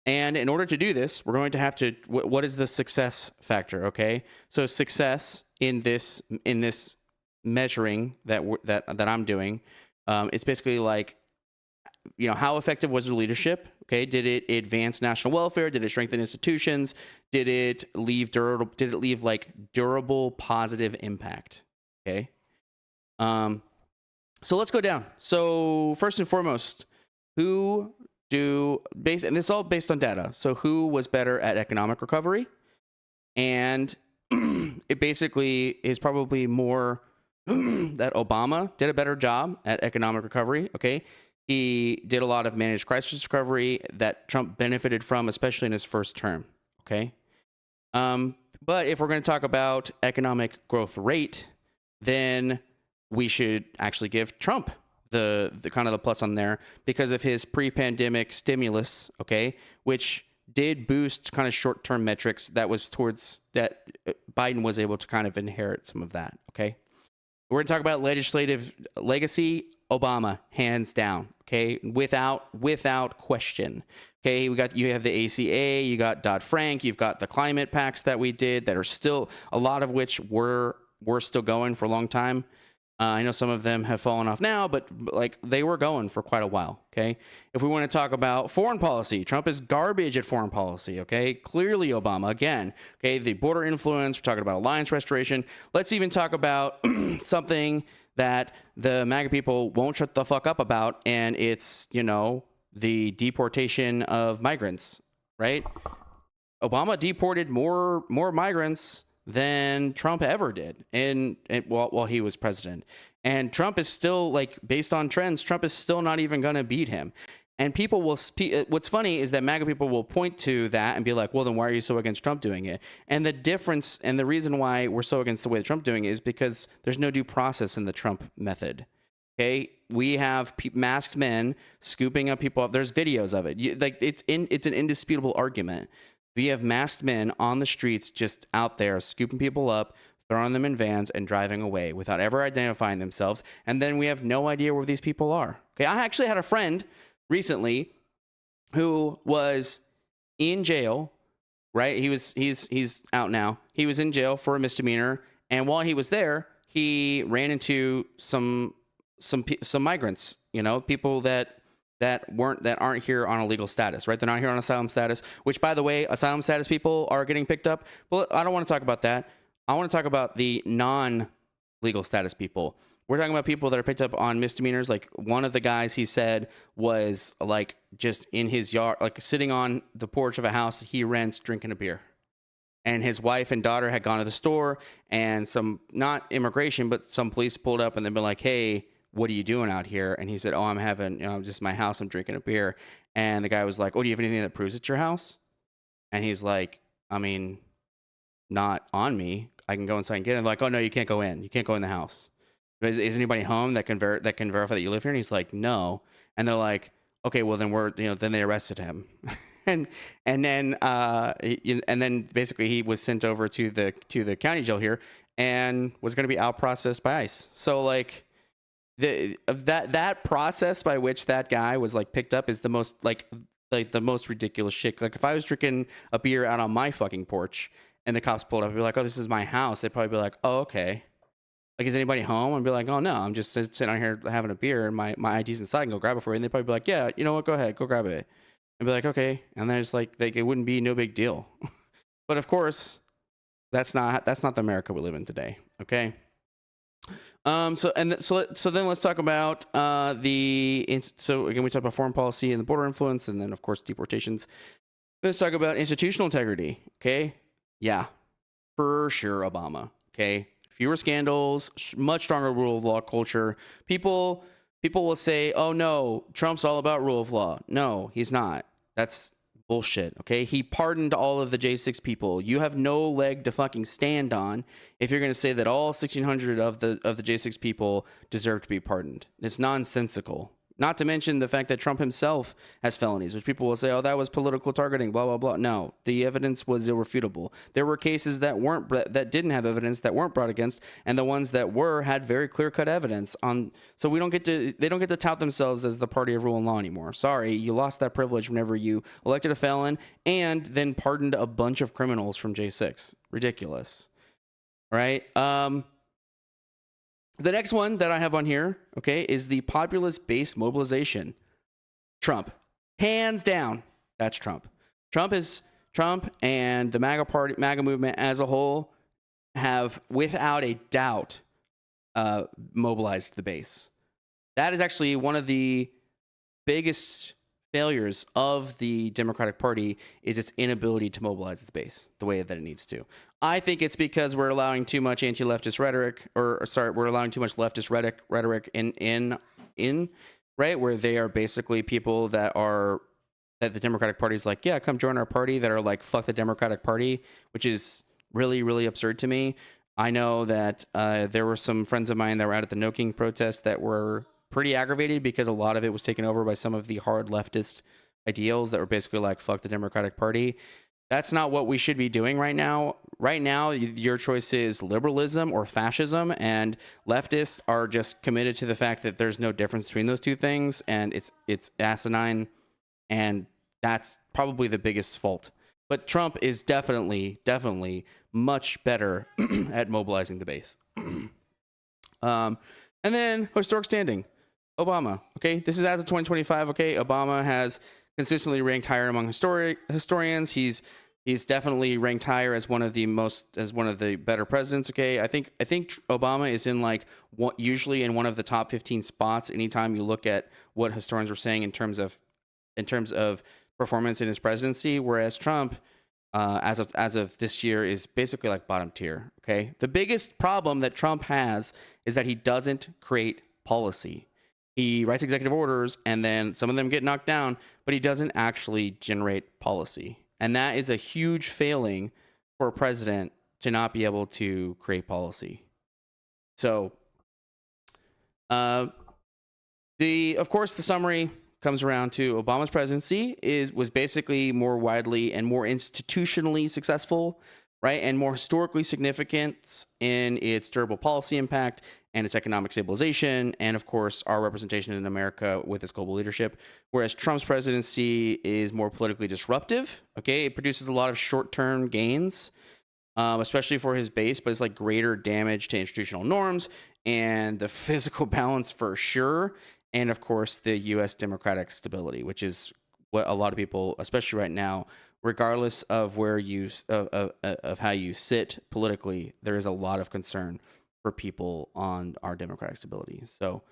And in order to do this, we're going to have to, what is the success factor? Okay. So success in this measuring that I'm doing, it's basically like, how effective was the leadership? Okay. Did it advance national welfare? Did it strengthen institutions? Did it leave like durable positive impact? Okay. So let's go down. So first and foremost, and this is all based on data. So who was better at economic recovery? And it basically is probably more that Obama did a better job at economic recovery. Okay. He did a lot of managed crisis recovery that Trump benefited from, especially in his first term. Okay. But if we're going to talk about economic growth rate, then we should actually give Trump the kind of the plus on there because of his pre-pandemic stimulus, okay, which did boost kind of short-term metrics. That was towards that Biden was able to kind of inherit some of that, okay. We're going to talk about legislative legacy. Obama, hands down, okay, without question. Okay, you have the ACA, you got Dodd-Frank, you've got the climate pacts that we did that are still, a lot of which were still going for a long time. I know some of them have fallen off now, but like they were going for quite a while. Okay. If we want to talk about foreign policy, Trump is garbage at foreign policy. Okay. Clearly Obama again. Okay. The border influence, we're talking about alliance restoration. Let's even talk about something that the MAGA people won't shut the fuck up about. And it's, the deportation of migrants, right? Obama deported more migrants than Trump ever did while he was president. And Trump is still, like, based on trends, Trump is still not even going to beat him. And people will, what's funny is that MAGA people will point to that and be like, well, then why are you so against Trump doing it? And the difference and the reason why we're so against the way Trump doing it is because there's no due process in the Trump method. Okay, we have masked men scooping up people. There's videos of it. It's an indisputable argument. We have masked men on the streets just out there scooping people up, throwing them in vans and driving away without ever identifying themselves. And then we have no idea where these people are. Okay, I actually had a friend recently who was in jail, right? He's out now. He was in jail for a misdemeanor, and while he was there, he ran into some migrants, you know, people that aren't here on a legal status, right? They're not here on asylum status, which, by the way, asylum status people are getting picked up. Well, I don't want to talk about that. I want to talk about the non-legal status people. We're talking about people that are picked up on misdemeanors. Like one of the guys, he said, was like just in his yard, like sitting on the porch of a house that he rents, drinking a beer. And his wife and daughter had gone to the store, and some, not immigration, but some police pulled up and they've been like, hey, what are you doing out here? And he said, oh, I'm having, you know, just my house, I'm drinking a beer. And the guy was like, oh, do you have anything that proves it's your house? And he's like, I mean, not on me. I can go inside and get it. And like, oh no, you can't go in. You can't go in the house. Is anybody home that can verify that you live here? And he's like, no. And they're like, okay, well then then they arrested him. and then basically he was sent over to the county jail here and was going to be out processed by ICE. So like that process by which that guy was like picked up is the most like the most ridiculous shit. Like if I was drinking a beer out on my fucking porch and the cops pulled up and be like, oh, this is my house, they'd probably be like, oh, okay. Like, is anybody home? I'd be like, oh no, I'm just sitting out here having a beer and my ID's inside, and go grab it for you. And they'd probably be like, yeah, you know what, go ahead, go grab it. And be like, okay. And then it's like it wouldn't be no big deal. But of course, that's not the America we live in today. Okay. So then let's talk about so again, we talked about foreign policy and the border influence, and then of course deportations. Let's talk about institutional integrity. Okay. Yeah, for sure, Obama. Okay. Fewer scandals, much stronger rule of law culture. People will say, oh no, Trump's all about rule of law. No, he's not. That's bullshit. Okay. He pardoned all of the J6 people. You have no leg to fucking stand on if you're going to say that all 1,600 of the J6 people deserve to be pardoned. It's nonsensical. Not to mention the fact that Trump himself has felonies, which people will say, oh, that was political targeting, blah, blah, blah. No, the evidence was irrefutable. There were cases that didn't have evidence, that weren't brought against, and the ones that were had very clear-cut evidence on. So they don't get to tout themselves as the party of rule and law anymore. Sorry, you lost that privilege whenever you elected a felon and then pardoned a bunch of criminals from J6. Ridiculous. Right? The next one that I have on here, okay, is the populist-based mobilization. Trump. Hands down, that's Trump. Trump and the MAGA movement as a whole have, without a doubt, mobilized the base. That is actually one of the biggest failures of the Democratic Party, is its inability to mobilize its base the way that it needs to. I think it's because we're allowing too much anti-leftist rhetoric, we're allowing too much leftist rhetoric in right, where they are basically people that the Democratic Party is like, yeah, come join our party, that are like, fuck the Democratic Party, which is really, really absurd to me. I know that there were some friends of mine that were out at the No King protest that were pretty aggravated because a lot of it was taken over by some of the hard leftist ideals that were basically like, fuck the Democratic Party. That's not what we should be doing right now. Right now, your choice is liberalism or fascism, and leftists are just committed to the fact that there's no difference between those two things, and it's asinine, and that's probably the biggest fault. But Trump is definitely much better at mobilizing the base. And then historic standing. Obama. Okay, this is as of 2025. Okay, Obama has consistently ranked higher among historians. He's definitely ranked higher as one of the better presidents. Okay, I think Obama is in usually in one of the top 15 spots anytime you look at what historians were saying in terms of performance in his presidency. Whereas Trump, as of this year, is basically like bottom tier. Okay, the biggest problem that Trump has is that he doesn't create policy. He writes executive orders, and then some of them get knocked down, but he doesn't actually generate policy. And that is a huge failing for a president to not be able to create policy. So, of course, the summary comes around to Obama's presidency was basically more widely and more institutionally successful, right, and more historically significant in its durable policy impact and its economic stabilization, and of course our representation in America with its global leadership. Whereas Trump's presidency is more politically disruptive. Okay, it produces a lot of short-term gains, especially for his base, but it's like greater damage to institutional norms and the physical balance for sure. And of course, the U.S. democratic stability, which is what a lot of people, especially right now, regardless of where you of how you sit politically, there is a lot of concern for people on our democratic stability. So,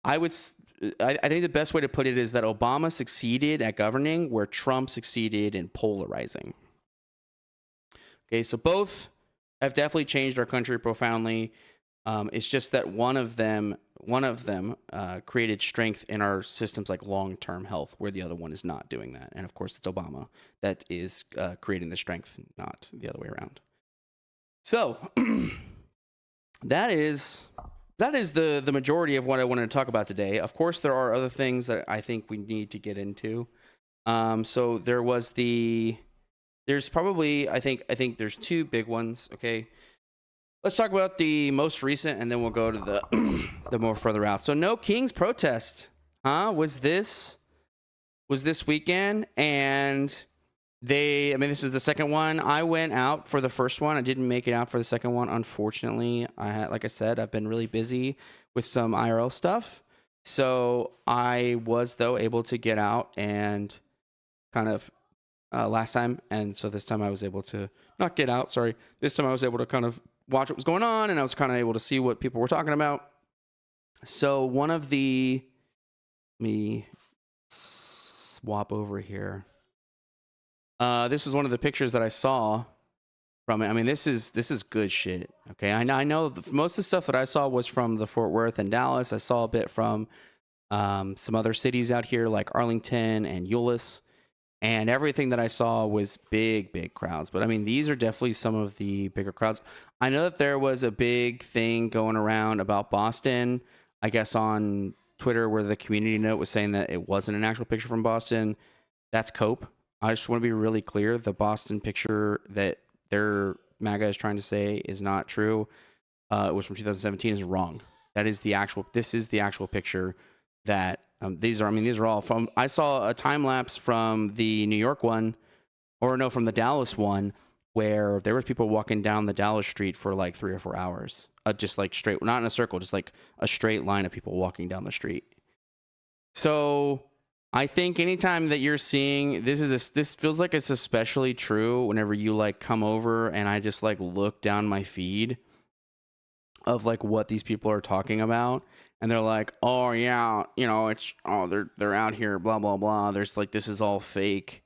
I think the best way to put it is that Obama succeeded at governing where Trump succeeded in polarizing. Okay, so both have definitely changed our country profoundly. It's just that one of them created strength in our systems like long-term health, where the other one is not doing that. And of course, it's Obama that is creating the strength, not the other way around. So that is the majority of what I wanted to talk about today. Of course, there are other things that I think we need to get into. So there's probably I think there's two big ones. Okay. Let's talk about the most recent, and then we'll go to the more further out. So, No Kings protest, was this weekend, and this is the second one. I went out for the first one. I didn't make it out for the second one, unfortunately. Like I said, I've been really busy with some IRL stuff. So I was, though, able to get out and kind of last time, and so this time I was able to not get out. Sorry, this time I was able to kind of watch what was going on, and I was kind of able to see what people were talking about. So one of the, let me swap over here. This was one of the pictures that I saw from it. I mean, this is good shit. Okay, I know most of the stuff that I saw was from the Fort Worth and Dallas. I saw a bit from some other cities out here like Arlington and Euless. And everything that I saw was big crowds. But I mean, these are definitely some of the bigger crowds. I know that there was a big thing going around about Boston, I guess on Twitter, where the community note was saying that it wasn't an actual picture from Boston. That's cope. I just want to be really clear. The Boston picture that their MAGA is trying to say is not true. It was from 2017 is wrong. This is the actual picture that these are all from. I saw a time lapse from the New York one, from the Dallas one, where there was people walking down the Dallas street for like 3 or 4 hours, just like straight, not in a circle, just like a straight line of people walking down the street. So I think anytime that you're seeing this feels like it's especially true whenever you like come over and I just like look down my feed of like what these people are talking about. And they're like, oh yeah, they're out here, blah blah blah. There's like, this is all fake.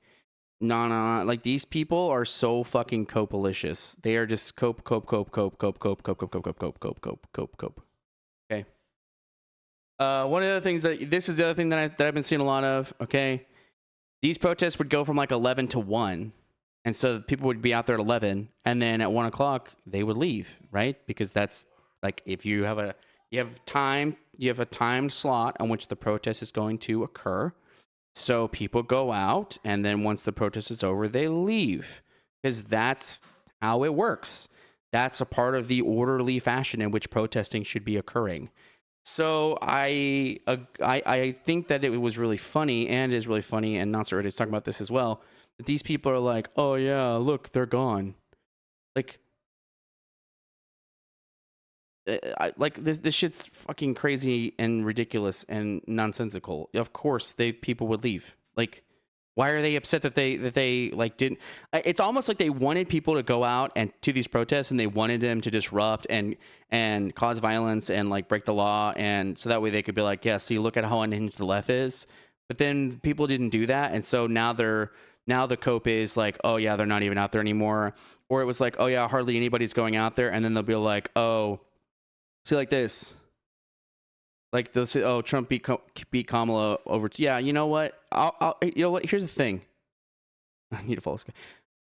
No. Like, these people are so fucking copalicious. They are just cope. Okay. One of the things this is the other thing that I've been seeing a lot of. Okay, these protests would go from like 11 to 1, and so people would be out there at 11, and then at 1 o'clock they would leave, right? Because that's like, if you have a timed slot on which the protest is going to occur. So people go out, and then once the protest is over, they leave, because that's how it works. That's a part of the orderly fashion in which protesting should be occurring. So I think that it was really funny, and is really funny, and Nancy is talking about this as well, that these people are like, oh yeah, look, they're gone. Like this shit's fucking crazy and ridiculous and nonsensical. Of course people would leave. Like, why are they upset that they like didn't? It's almost like they wanted people to go out and to these protests, and they wanted them to disrupt and cause violence and like break the law, and so that way they could be like, yeah, see, look at how unhinged the left is. But then people didn't do that, and so now the cope is like, oh yeah, they're not even out there anymore. Or it was like, oh yeah, hardly anybody's going out there, and then they'll be like, oh, see, like this. Like they'll say, "Oh, Trump beat Kamala over." Yeah, you know what? You know what? Here's the thing. I need to follow this guy.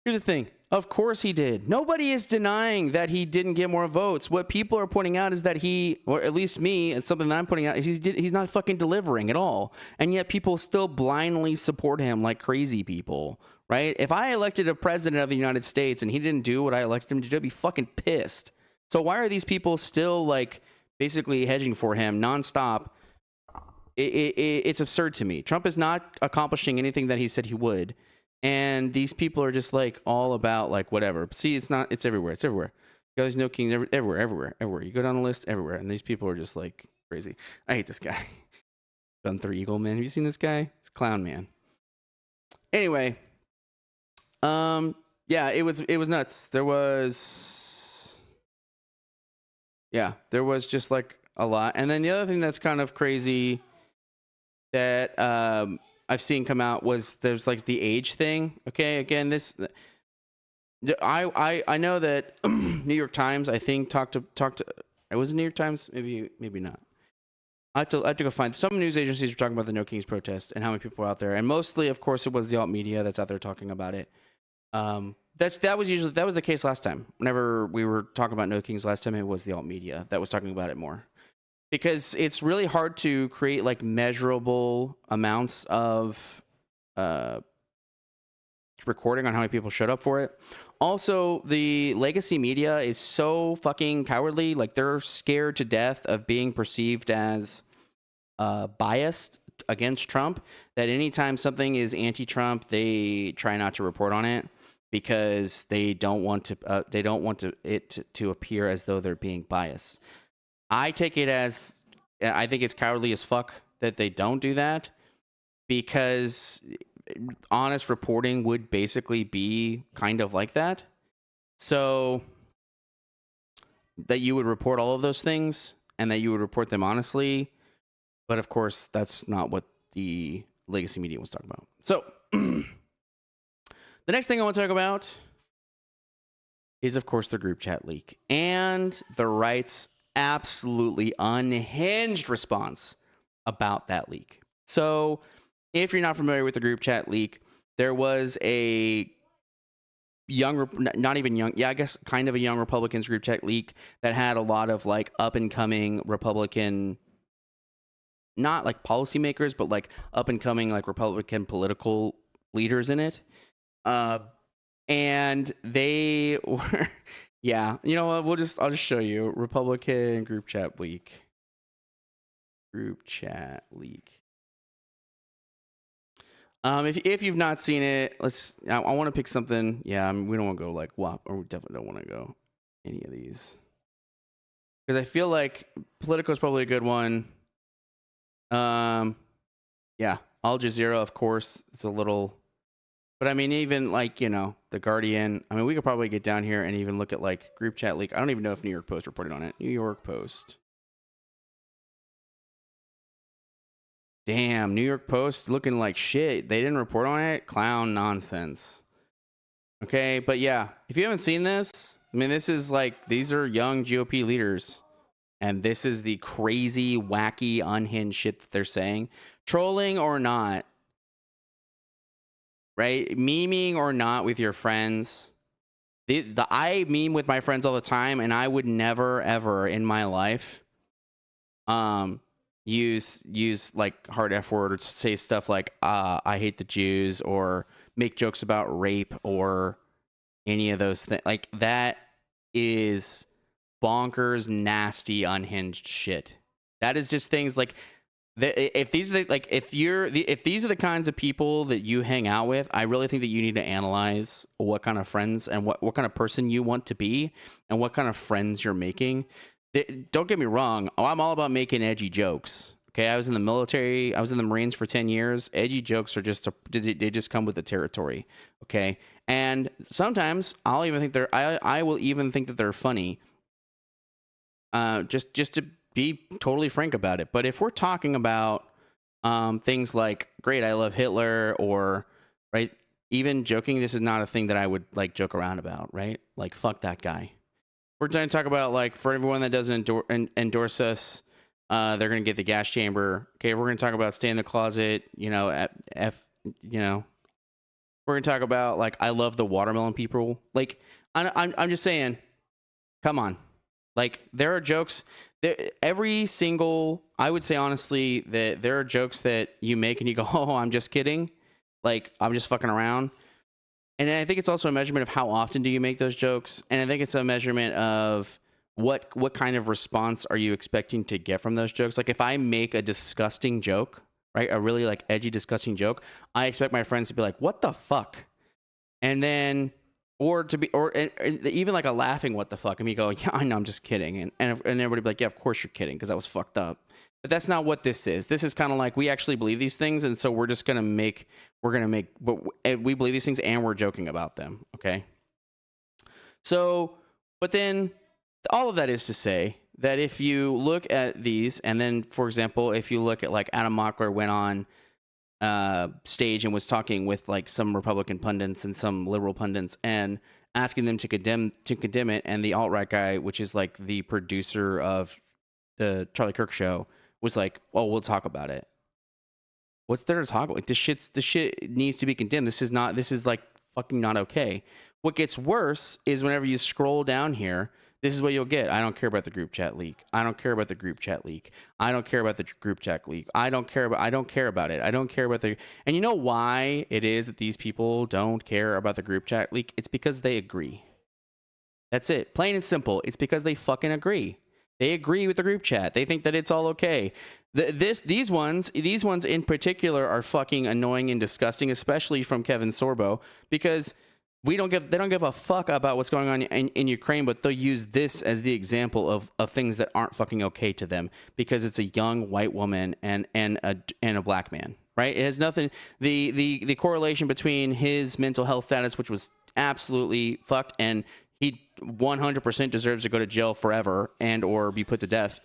Here's the thing. Of course he did. Nobody is denying that he didn't get more votes. What people are pointing out is that he, or at least me, and something that I'm pointing out, is he's not fucking delivering at all. And yet people still blindly support him like crazy people, right? If I elected a president of the United States and he didn't do what I elected him to do, I'd be fucking pissed. So why are these people still like basically hedging for him nonstop? It's absurd to me. Trump is not accomplishing anything that he said he would. And these people are just like all about like whatever. See, it's not. It's everywhere. It's everywhere. You guys know Kings everywhere. You go down the list everywhere, and these people are just like crazy. I hate this guy. Gunther Eagle, man. Have you seen this guy? It's Clown Man. Anyway, yeah, it was nuts. There was just like a lot, and then the other thing that's kind of crazy that I've seen come out was there's like the age thing. Okay, again, this I know that New York Times I think talked to it was New York Times, maybe not. I have to go find some news agencies were talking about the No Kings protest and how many people were out there, and mostly, of course, it was the alt media that's out there talking about it. That was the case last time. Whenever we were talking about No Kings last time, it was the alt media that was talking about it more. Because it's really hard to create like measurable amounts of recording on how many people showed up for it. Also, the legacy media is so fucking cowardly. Like they're scared to death of being perceived as biased against Trump, that anytime something is anti-Trump, they try not to report on it because they don't want it to appear as though they're being biased. I take it as, I think it's cowardly as fuck that they don't do that, because honest reporting would basically be kind of like that. So that you would report all of those things and that you would report them honestly. But of course, that's not what the legacy media was talking about. So the next thing I want to talk about is, of course, the group chat leak and the right's absolutely unhinged response about that leak. So if you're not familiar with the group chat leak, there was a young, not even young, yeah, I guess kind of a young Republicans group chat leak that had a lot of like up and coming Republican, not like policymakers, but like up and coming like Republican political leaders in it. And they were, yeah, you know what? I'll just show you Republican group chat leak. Group chat leak. If you've not seen it, I want to pick something. Yeah, we don't want to go like WAP, or we definitely don't want to go any of these, because I feel like Politico is probably a good one. Yeah, Al Jazeera, of course, it's a little, but I mean, even like, you know, The Guardian. I mean, we could probably get down here and even look at like group chat leak. I don't even know if New York Post reported on it. New York Post. Damn, New York Post looking like shit. They didn't report on it? Clown nonsense. Okay, but yeah, if you haven't seen this, I mean, this is like, these are young GOP leaders. And this is the crazy, wacky, unhinged shit that they're saying. Trolling or not, right? Memeing or not with your friends. I meme with my friends all the time, and I would never, ever in my life use like hard F word or say stuff like I hate the Jews, or make jokes about rape or any of those things. Like, that is bonkers, nasty, unhinged shit. That is just things like if these are if these are the kinds of people that you hang out with, I really think that you need to analyze what kind of friends and what kind of person you want to be and what kind of friends you're making. Don't get me wrong. I'm all about making edgy jokes. Okay, I was in the military. I was in the Marines for 10 years. Edgy jokes are they just come with the territory. Okay, and sometimes I'll even think I will even think that they're funny. Just to be totally frank about it. But if we're talking about things like, great, I love Hitler, or right, even joking, this is not a thing that I would like joke around about, right? Like, fuck that guy. We're trying to talk about, like, for everyone that doesn't endorse us, They're going to get the gas chamber. Okay, we're going to talk about stay in the closet. You know, we're going to talk about like I love the watermelon people. Like I'm just saying, come on. Like there are jokes. Every single, I would say honestly that there are jokes that you make and you go, oh, I'm just kidding. Like I'm just fucking around. And I think it's also a measurement of how often do you make those jokes. And I think it's a measurement of what kind of response are you expecting to get from those jokes. Like if I make a disgusting joke, right, a really like edgy, disgusting joke, I expect my friends to be like, what the fuck? And then, or to be, or and even like a laughing what the fuck, and me go, yeah, I know, I'm just kidding, and everybody be like, yeah, of course you're kidding, because that was fucked up. But that's not what this is. This is kind of like we actually believe these things, and so we're gonna make, but we believe these things, and we're joking about them. Okay. So, but then all of that is to say that if you look at these, and then for example, if you look at like Adam Mockler went on stage and was talking with like some Republican pundits and some liberal pundits and asking them to condemn it, and the alt-right guy, which is like the producer of the Charlie Kirk show, was like, "Oh, we'll talk about it." What's there to talk about? Like this shit needs to be condemned. This is like fucking not okay. What gets worse is whenever you scroll down here, this is what you'll get. I don't care about the group chat leak. I don't care about the group chat leak. I don't care about the group chat leak. I don't care about it. I don't care about the, and you know why it is that these people don't care about the group chat leak? It's because they agree. That's it. Plain and simple. It's because they fucking agree. They agree with the group chat. They think that it's all okay. These ones in particular are fucking annoying and disgusting, especially from Kevin Sorbo, because they don't give a fuck about what's going on in Ukraine, but they'll use this as the example of things that aren't fucking okay to them because it's a young white woman and a black man, right? It has nothing. The correlation between his mental health status, which was absolutely fucked, and he 100% deserves to go to jail forever and or be put to death.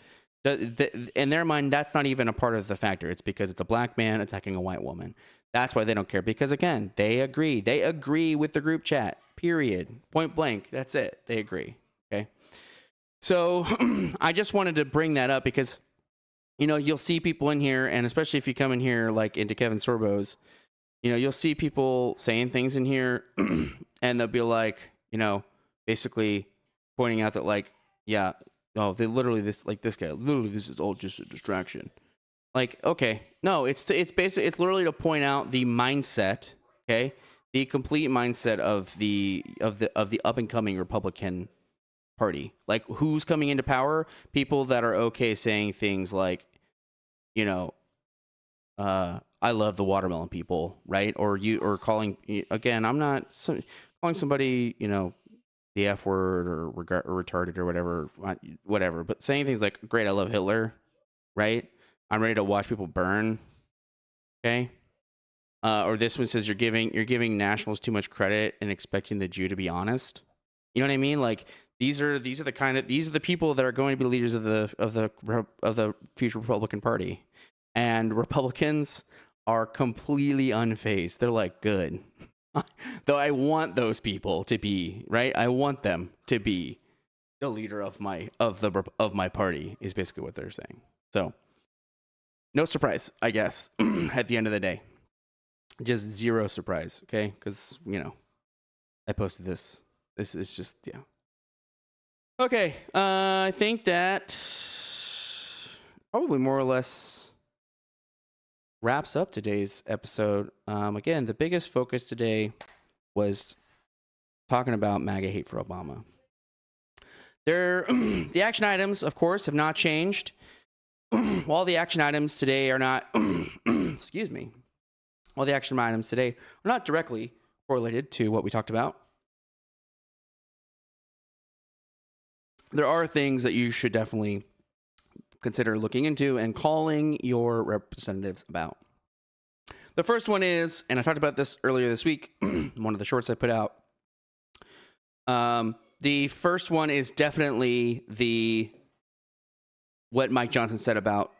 In their mind, that's not even a part of the factor. It's because it's a black man attacking a white woman. That's why they don't care, because again, they agree. They agree with the group chat, period. Point blank. That's it. They agree. Okay. So I just wanted to bring that up because, you know, you'll see people in here, and especially if you come in here like into Kevin Sorbo's, you know, you'll see people saying things in here and they'll be like, you know, basically pointing out that like, yeah, oh, they literally this guy, literally this is all just a distraction. Like, okay, no, it's basically, it's literally to point out the mindset, okay, the complete mindset of the up and coming Republican Party. Like, who's coming into power? People that are okay saying things like, you know, I love the watermelon people, right? Or calling, again, I'm not calling somebody, you know, the F word or retarded or whatever, but saying things like, great, I love Hitler, right? I'm ready to watch people burn. Okay. Or this one says you're giving nationals too much credit and expecting the Jew to be honest. You know what I mean? Like these are the people that are going to be leaders of the future Republican Party, and Republicans are completely unfazed. They're like, good. Though I want those people to be right. I want them to be the leader of my party. Is basically what they're saying. So. No surprise, I guess, at the end of the day. Just zero surprise, okay? Because, you know, I posted this. This is just, yeah. Okay, I think that probably more or less wraps up today's episode. Again, the biggest focus today was talking about MAGA hate for Obama. The action items, of course, have not changed. While the action items today are not, excuse me, while the action items today are not directly correlated to what we talked about, there are things that you should definitely consider looking into and calling your representatives about. The first one is, and I talked about this earlier this week, one of the shorts I put out. The first one is definitely what Mike Johnson said about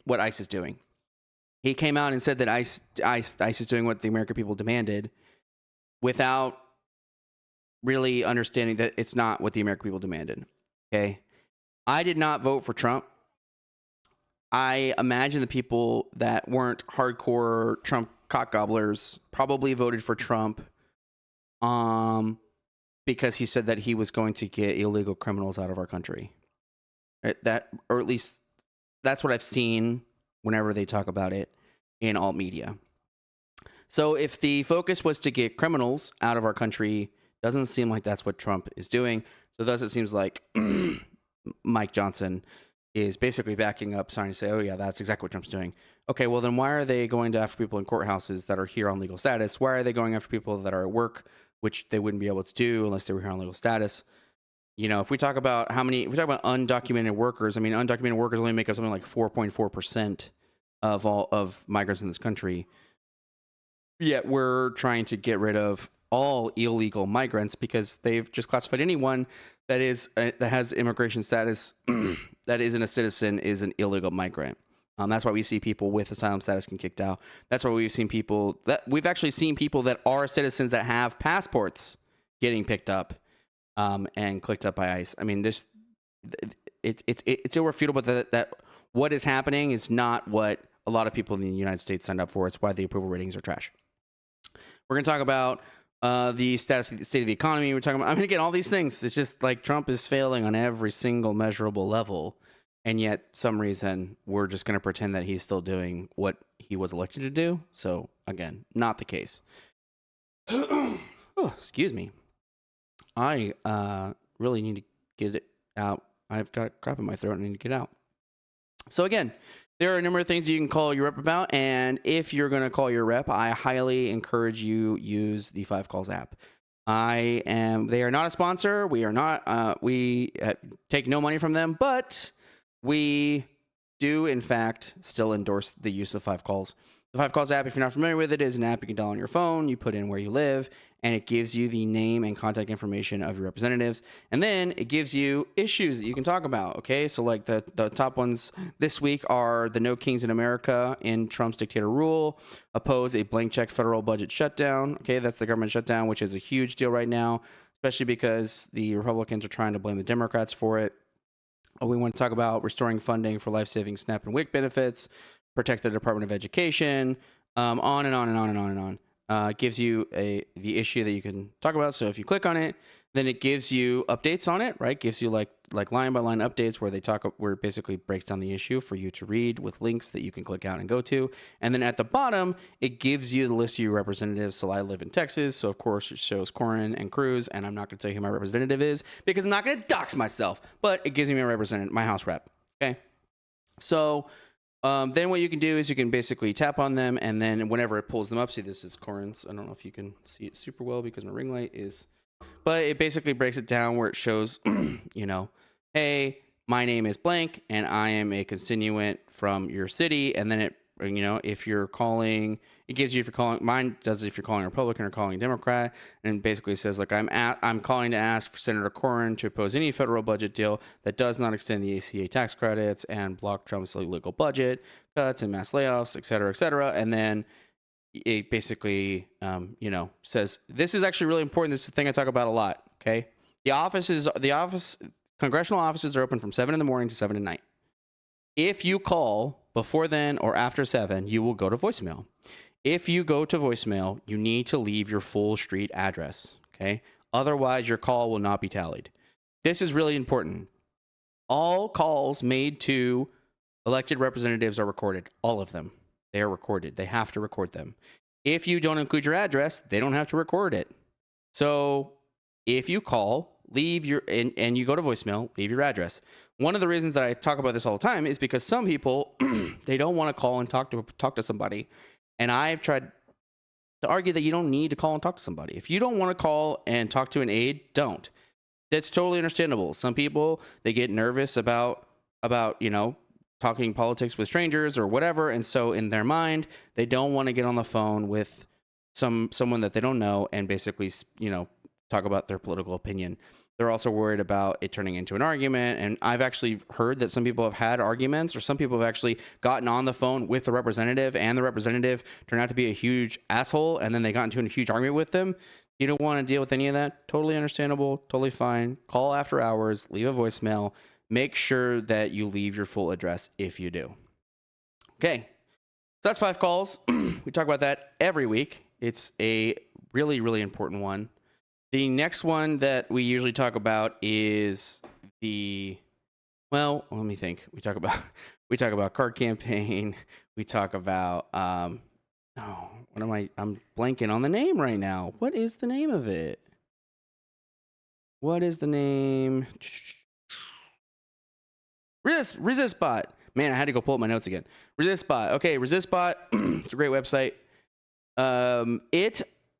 what ICE is doing. He came out and said that ICE is doing what the American people demanded without really understanding that it's not what the American people demanded. Okay. I did not vote for Trump. I imagine the people that weren't hardcore Trump cock gobblers probably voted for Trump because he said that he was going to get illegal criminals out of our country. Right? That, or at least that's what I've seen whenever they talk about it in alt media. So if the focus was to get criminals out of our country, doesn't seem like that's what Trump is doing. So thus it seems like Mike Johnson is basically backing up, starting to say, oh yeah, that's exactly what Trump's doing. Okay, well then why are they going after people in courthouses that are here on legal status? Why are they going after people that are at work, which they wouldn't be able to do unless they were here on legal status? You know, if we talk about undocumented workers, I mean, undocumented workers only make up something like 4.4% of all of migrants in this country. Yet we're trying to get rid of all illegal migrants because they've just classified anyone that has immigration status that isn't a citizen is an illegal migrant. That's why we see people with asylum status get kicked out. That's why we've actually seen people that are citizens that have passports getting picked up and clicked up by ICE. I mean, it's irrefutable that what is happening is not what a lot of people in the United States signed up for. It's why the approval ratings are trash. We're going to talk about the state of the economy. I'm going to get all these things. It's just like Trump is failing on every single measurable level. And yet, some reason, we're just going to pretend that he's still doing what he was elected to do. So, again, not the case. Oh, excuse me. I really need to get it out. I've got crap in my throat and I need to get out. So, again, there are a number of things you can call your rep about, and if you're going to call your rep, I highly encourage you use the 5 Calls app. They are not a sponsor. We are not, we take no money from them, but we do, in fact, still endorse the use of 5 Calls. The 5 Calls app, if you're not familiar with it, is an app you can download on your phone. You put in where you live, and it gives you the name and contact information of your representatives. And then it gives you issues that you can talk about, okay? So, like, the top ones this week are the No Kings in America in Trump's dictator rule, oppose a blank check federal budget shutdown, okay? That's the government shutdown, which is a huge deal right now, especially because the Republicans are trying to blame the Democrats for it. We want to talk about restoring funding for life-saving SNAP and WIC benefits, protect the Department of Education, on and on and on and on and on. It gives you the issue that you can talk about. So if you click on it, then it gives you updates on it, right? Gives you like line by line updates where it basically breaks down the issue for you to read with links that you can click out and go to. And then at the bottom, it gives you the list of your representatives. So I live in Texas, so of course it shows Cornyn and Cruz, and I'm not going to tell you who my representative is because I'm not going to dox myself. But it gives me my House rep. Okay, so. Then what you can do is you can basically tap on them, and then whenever it pulls them up, see, this is Cornyn's. I don't know if you can see it super well because my ring light is, but it basically breaks it down where it shows, you know, hey, my name is blank, and I am a constituent from your city, and then it, you know, if you're calling, it gives you if you're calling, mine does it if you're calling a Republican or calling a Democrat, and basically says like I'm calling to ask for Senator Cornyn to oppose any federal budget deal that does not extend the ACA tax credits and block Trump's illegal budget cuts and mass layoffs, et cetera, and then it basically you know, says this is actually really important. This is the thing I talk about a lot. Okay, congressional offices are open from 7 in the morning to 7 at night. If you call before then or after 7, you will go to voicemail. If you go to voicemail, you need to leave your full street address, okay? Otherwise, your call will not be tallied. This is really important. All calls made to elected representatives are recorded. All of them. They are recorded. They have to record them. If you don't include your address, they don't have to record it. So if you call, leave your and you go to voicemail, leave your address. One of the reasons that I talk about this all the time is because some people they don't want to call and talk to somebody, and I've tried to argue that you don't need to call and talk to somebody. If you don't want to call and talk to an aide, don't. That's totally understandable. Some people they get nervous about you know, talking politics with strangers or whatever, and so in their mind they don't want to get on the phone with someone that they don't know and basically, you know, talk about their political opinion. They're also worried about it turning into an argument. And I've actually heard that some people have had arguments, or some people have actually gotten on the phone with the representative, and the representative turned out to be a huge asshole, and then they got into a huge argument with them. You don't want to deal with any of that. Totally understandable. Totally fine. Call after hours. Leave a voicemail. Make sure that you leave your full address if you do. Okay. So that's 5 calls. We talk about that every week. It's a really, really important one. The next one that we usually talk about is let me think. We talk about card campaign. We talk about I'm blanking on the name right now. What is the name of it? What is the name? Resist Bot. Man, I had to go pull up my notes again. Resist Bot. Okay, Resist Bot. It's a great website.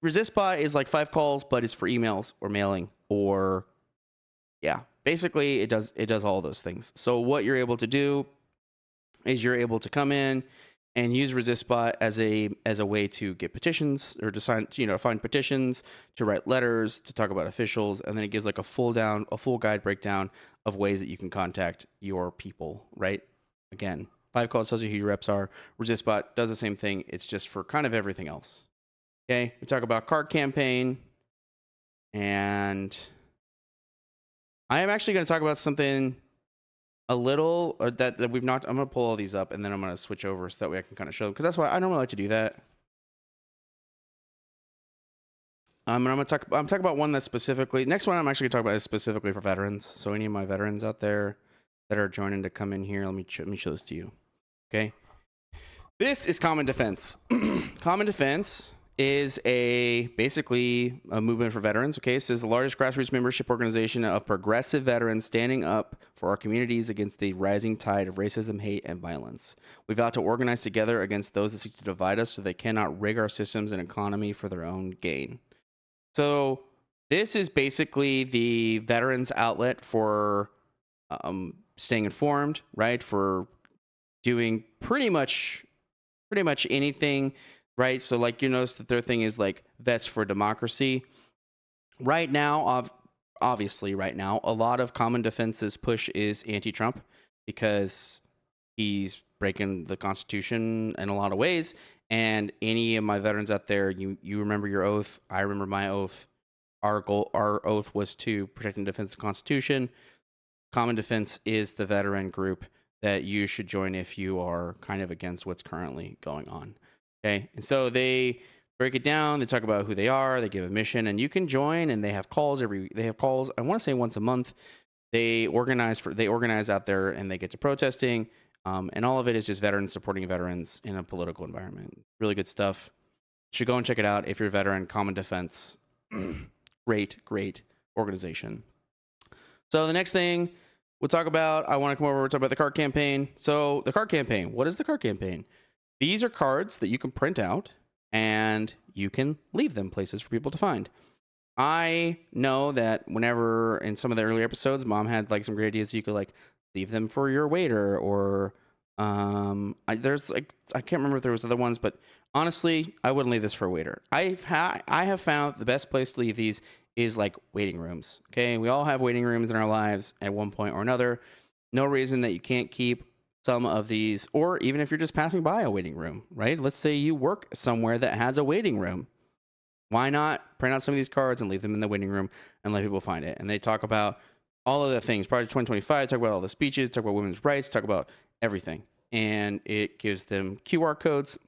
Resist Bot is like 5 calls, but it's for emails or mailing or basically it does all those things. So what you're able to do is you're able to come in and use ResistBot as a way to get petitions or to sign, find petitions, to write letters, to talk about officials, and then it gives like a full guide breakdown of ways that you can contact your people, right? Again, 5 calls tells you who your reps are. ResistBot does the same thing. It's just for kind of everything else. Okay, we talk about card campaign, and I am actually going to talk about something a little that we've not. I'm going to pull all these up and then I'm going to switch over so that way I can kind of show them, because that's why I normally like to do that. And I'm talking about one that's specifically. Next one I'm actually going to talk about is specifically for veterans. So any of my veterans out there that are joining to come in here, let me show this to you. Okay, this is Common Defense. Common Defense is basically a movement for veterans. Okay, it says the largest grassroots membership organization of progressive veterans standing up for our communities against the rising tide of racism, hate, and violence. We vow to organize together against those that seek to divide us so they cannot rig our systems and economy for their own gain. So this is basically the veterans outlet for staying informed, right? For doing pretty much anything. Right, so like you notice that their thing is like Vets for Democracy. Right now, obviously, right now, a lot of Common Defense's push is anti-Trump because he's breaking the Constitution in a lot of ways. And any of my veterans out there, you remember your oath. I remember my oath. Our oath was to protect and defend the Constitution. Common Defense is the veteran group that you should join if you are kind of against what's currently going on. Okay, and so they break it down. They talk about who they are. They give a mission, and you can join. And they have calls I want to say once a month. They organize out there, and they get to protesting. And all of it is just veterans supporting veterans in a political environment. Really good stuff. You should go and check it out if you're a veteran. Common Defense, great organization. So the next thing we'll talk about, I want to come over and talk about the card campaign. So the card campaign. What is the card campaign? These are cards that you can print out and you can leave them places for people to find. I know that whenever in some of the earlier episodes, Mom had like some great ideas. You could like leave them for your waiter, or there's like, I can't remember if there was other ones, but honestly, I wouldn't leave this for a waiter. I have found the best place to leave these is like waiting rooms. Okay, we all have waiting rooms in our lives at one point or another. No reason that you can't keep some of these, or even if you're just passing by a waiting room, right? Let's say you work somewhere that has a waiting room. Why not print out some of these cards and leave them in the waiting room and let people find it? And they talk about all of the things. Project 2025, talk about all the speeches, talk about women's rights, talk about everything. And it gives them QR codes.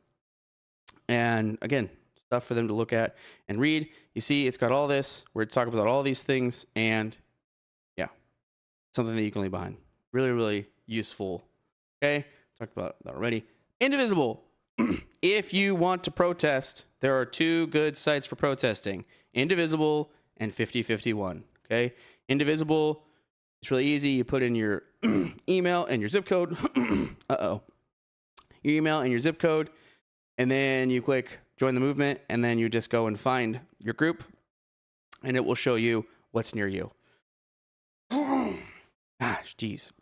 And again, stuff for them to look at and read. You see, it's got all this. We're talking about all these things. And yeah, something that you can leave behind. Really, really useful. Okay, talked about that already. Indivisible. If you want to protest, there are 2 good sites for protesting: Indivisible and 5051. Okay, Indivisible, it's really easy. You put in your email and your zip code. Your email and your zip code, and then you click join the movement, and then you just go and find your group, and it will show you what's near you. Gosh, geez.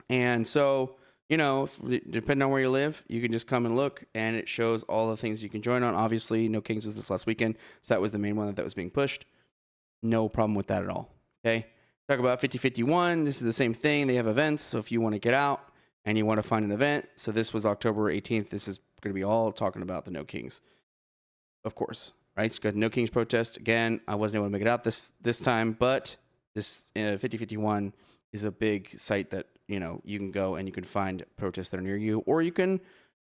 And so, depending on where you live, you can just come and look, and it shows all the things you can join on. Obviously, No Kings was this last weekend, so that was the main one that was being pushed. No problem with that at all. Okay. Talk about 5051. This is the same thing. They have events. So if you want to get out and you want to find an event, so this was October 18th. This is going to be all talking about the No Kings, of course, right? So got No Kings protest. Again, I wasn't able to make it out this time, but this 5051 is a big site that you can go and you can find protests that are near you, or you can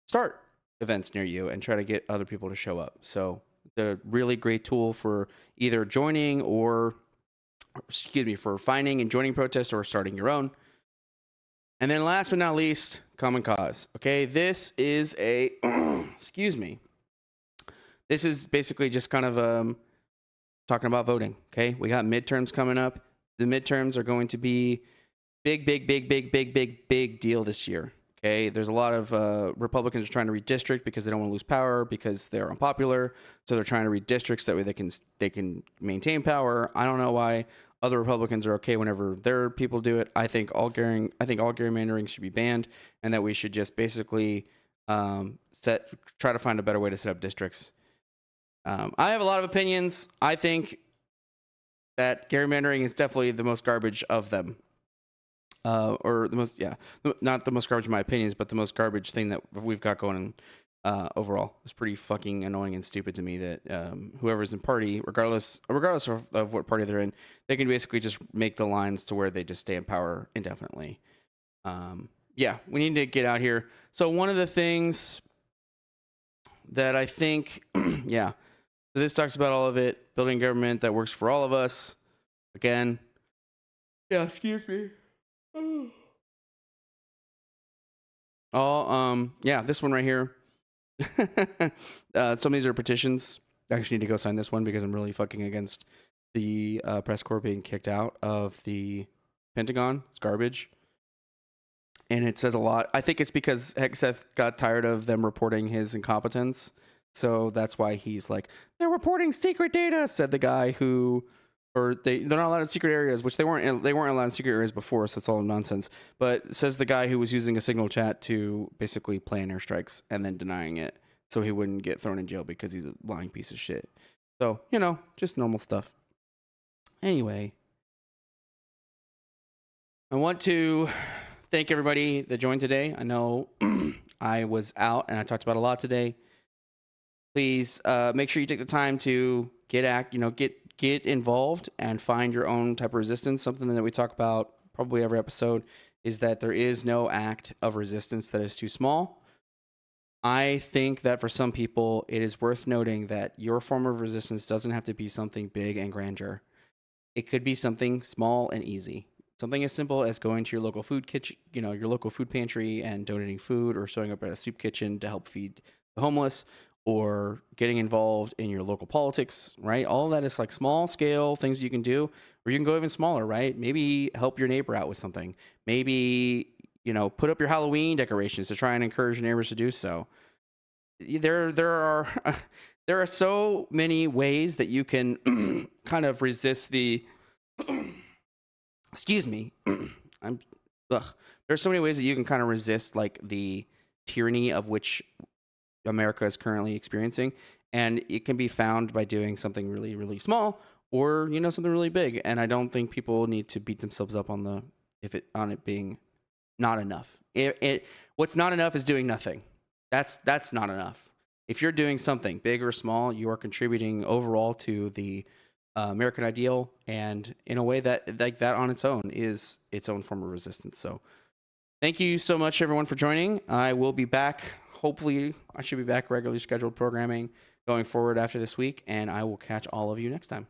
start events near you and try to get other people to show up. So the really great tool for either joining or, for finding and joining protests or starting your own. And then last but not least, Common Cause. Okay, this is a, this is basically just kind of talking about voting. Okay, we got midterms coming up. The midterms are going to be big deal this year. Okay, there's a lot of Republicans are trying to redistrict because they don't want to lose power because they're unpopular. So they're trying to redistrict so that way they can maintain power. I don't know why other Republicans are okay whenever their people do it. I think all gerrymandering should be banned, and that we should just basically try to find a better way to set up districts. I have a lot of opinions. I think that gerrymandering is definitely the most garbage of them. Or the most, not the most garbage in my opinions, but the most garbage thing that we've got going overall. It's pretty fucking annoying and stupid to me that whoever's in party, regardless of what party they're in, they can basically just make the lines to where they just stay in power indefinitely. We need to get out here. So one of the things that I think, so this talks about all of it, building government that works for all of us. Again, excuse me. This one right here. Some of these are petitions. I actually need to go sign this one because I'm really fucking against the press corps being kicked out of the Pentagon. It's garbage. And it says a lot. I think it's because Hegseth got tired of them reporting his incompetence. So that's why he's like, they're reporting secret data, said the guy who, or they're not allowed in secret areas, which they weren't allowed in secret areas before, so it's all nonsense. But says the guy who was using a signal chat to basically plan airstrikes and then denying it so he wouldn't get thrown in jail because he's a lying piece of shit. So, just normal stuff. Anyway, I want to thank everybody that joined today. I know I was out and I talked about a lot today. Please make sure you take the time to get involved and find your own type of resistance. Something that we talk about probably every episode is that there is no act of resistance that is too small. I think that for some people, it is worth noting that your form of resistance doesn't have to be something big and grandeur. It could be something small and easy. Something as simple as going to your local food kitchen, your local food pantry and donating food, or showing up at a soup kitchen to help feed the homeless, or getting involved in your local politics, right? All of that is like small scale things you can do, or you can go even smaller, right? Maybe help your neighbor out with something. Maybe, put up your Halloween decorations to try and encourage your neighbors to do so. There are so many ways that you can kind of resist the, excuse me. There's so many ways that you can kind of resist like the tyranny of which America is currently experiencing, and it can be found by doing something really, really small, or something really big. And I don't think people need to beat themselves up on it being not enough. What's not enough is doing nothing. That's not enough. If you're doing something big or small, you are contributing overall to the American ideal, and in a way that like that on its own is its own form of resistance. So thank you so much, everyone, for joining. I will be back. Hopefully, I should be back regularly scheduled programming going forward after this week, and I will catch all of you next time.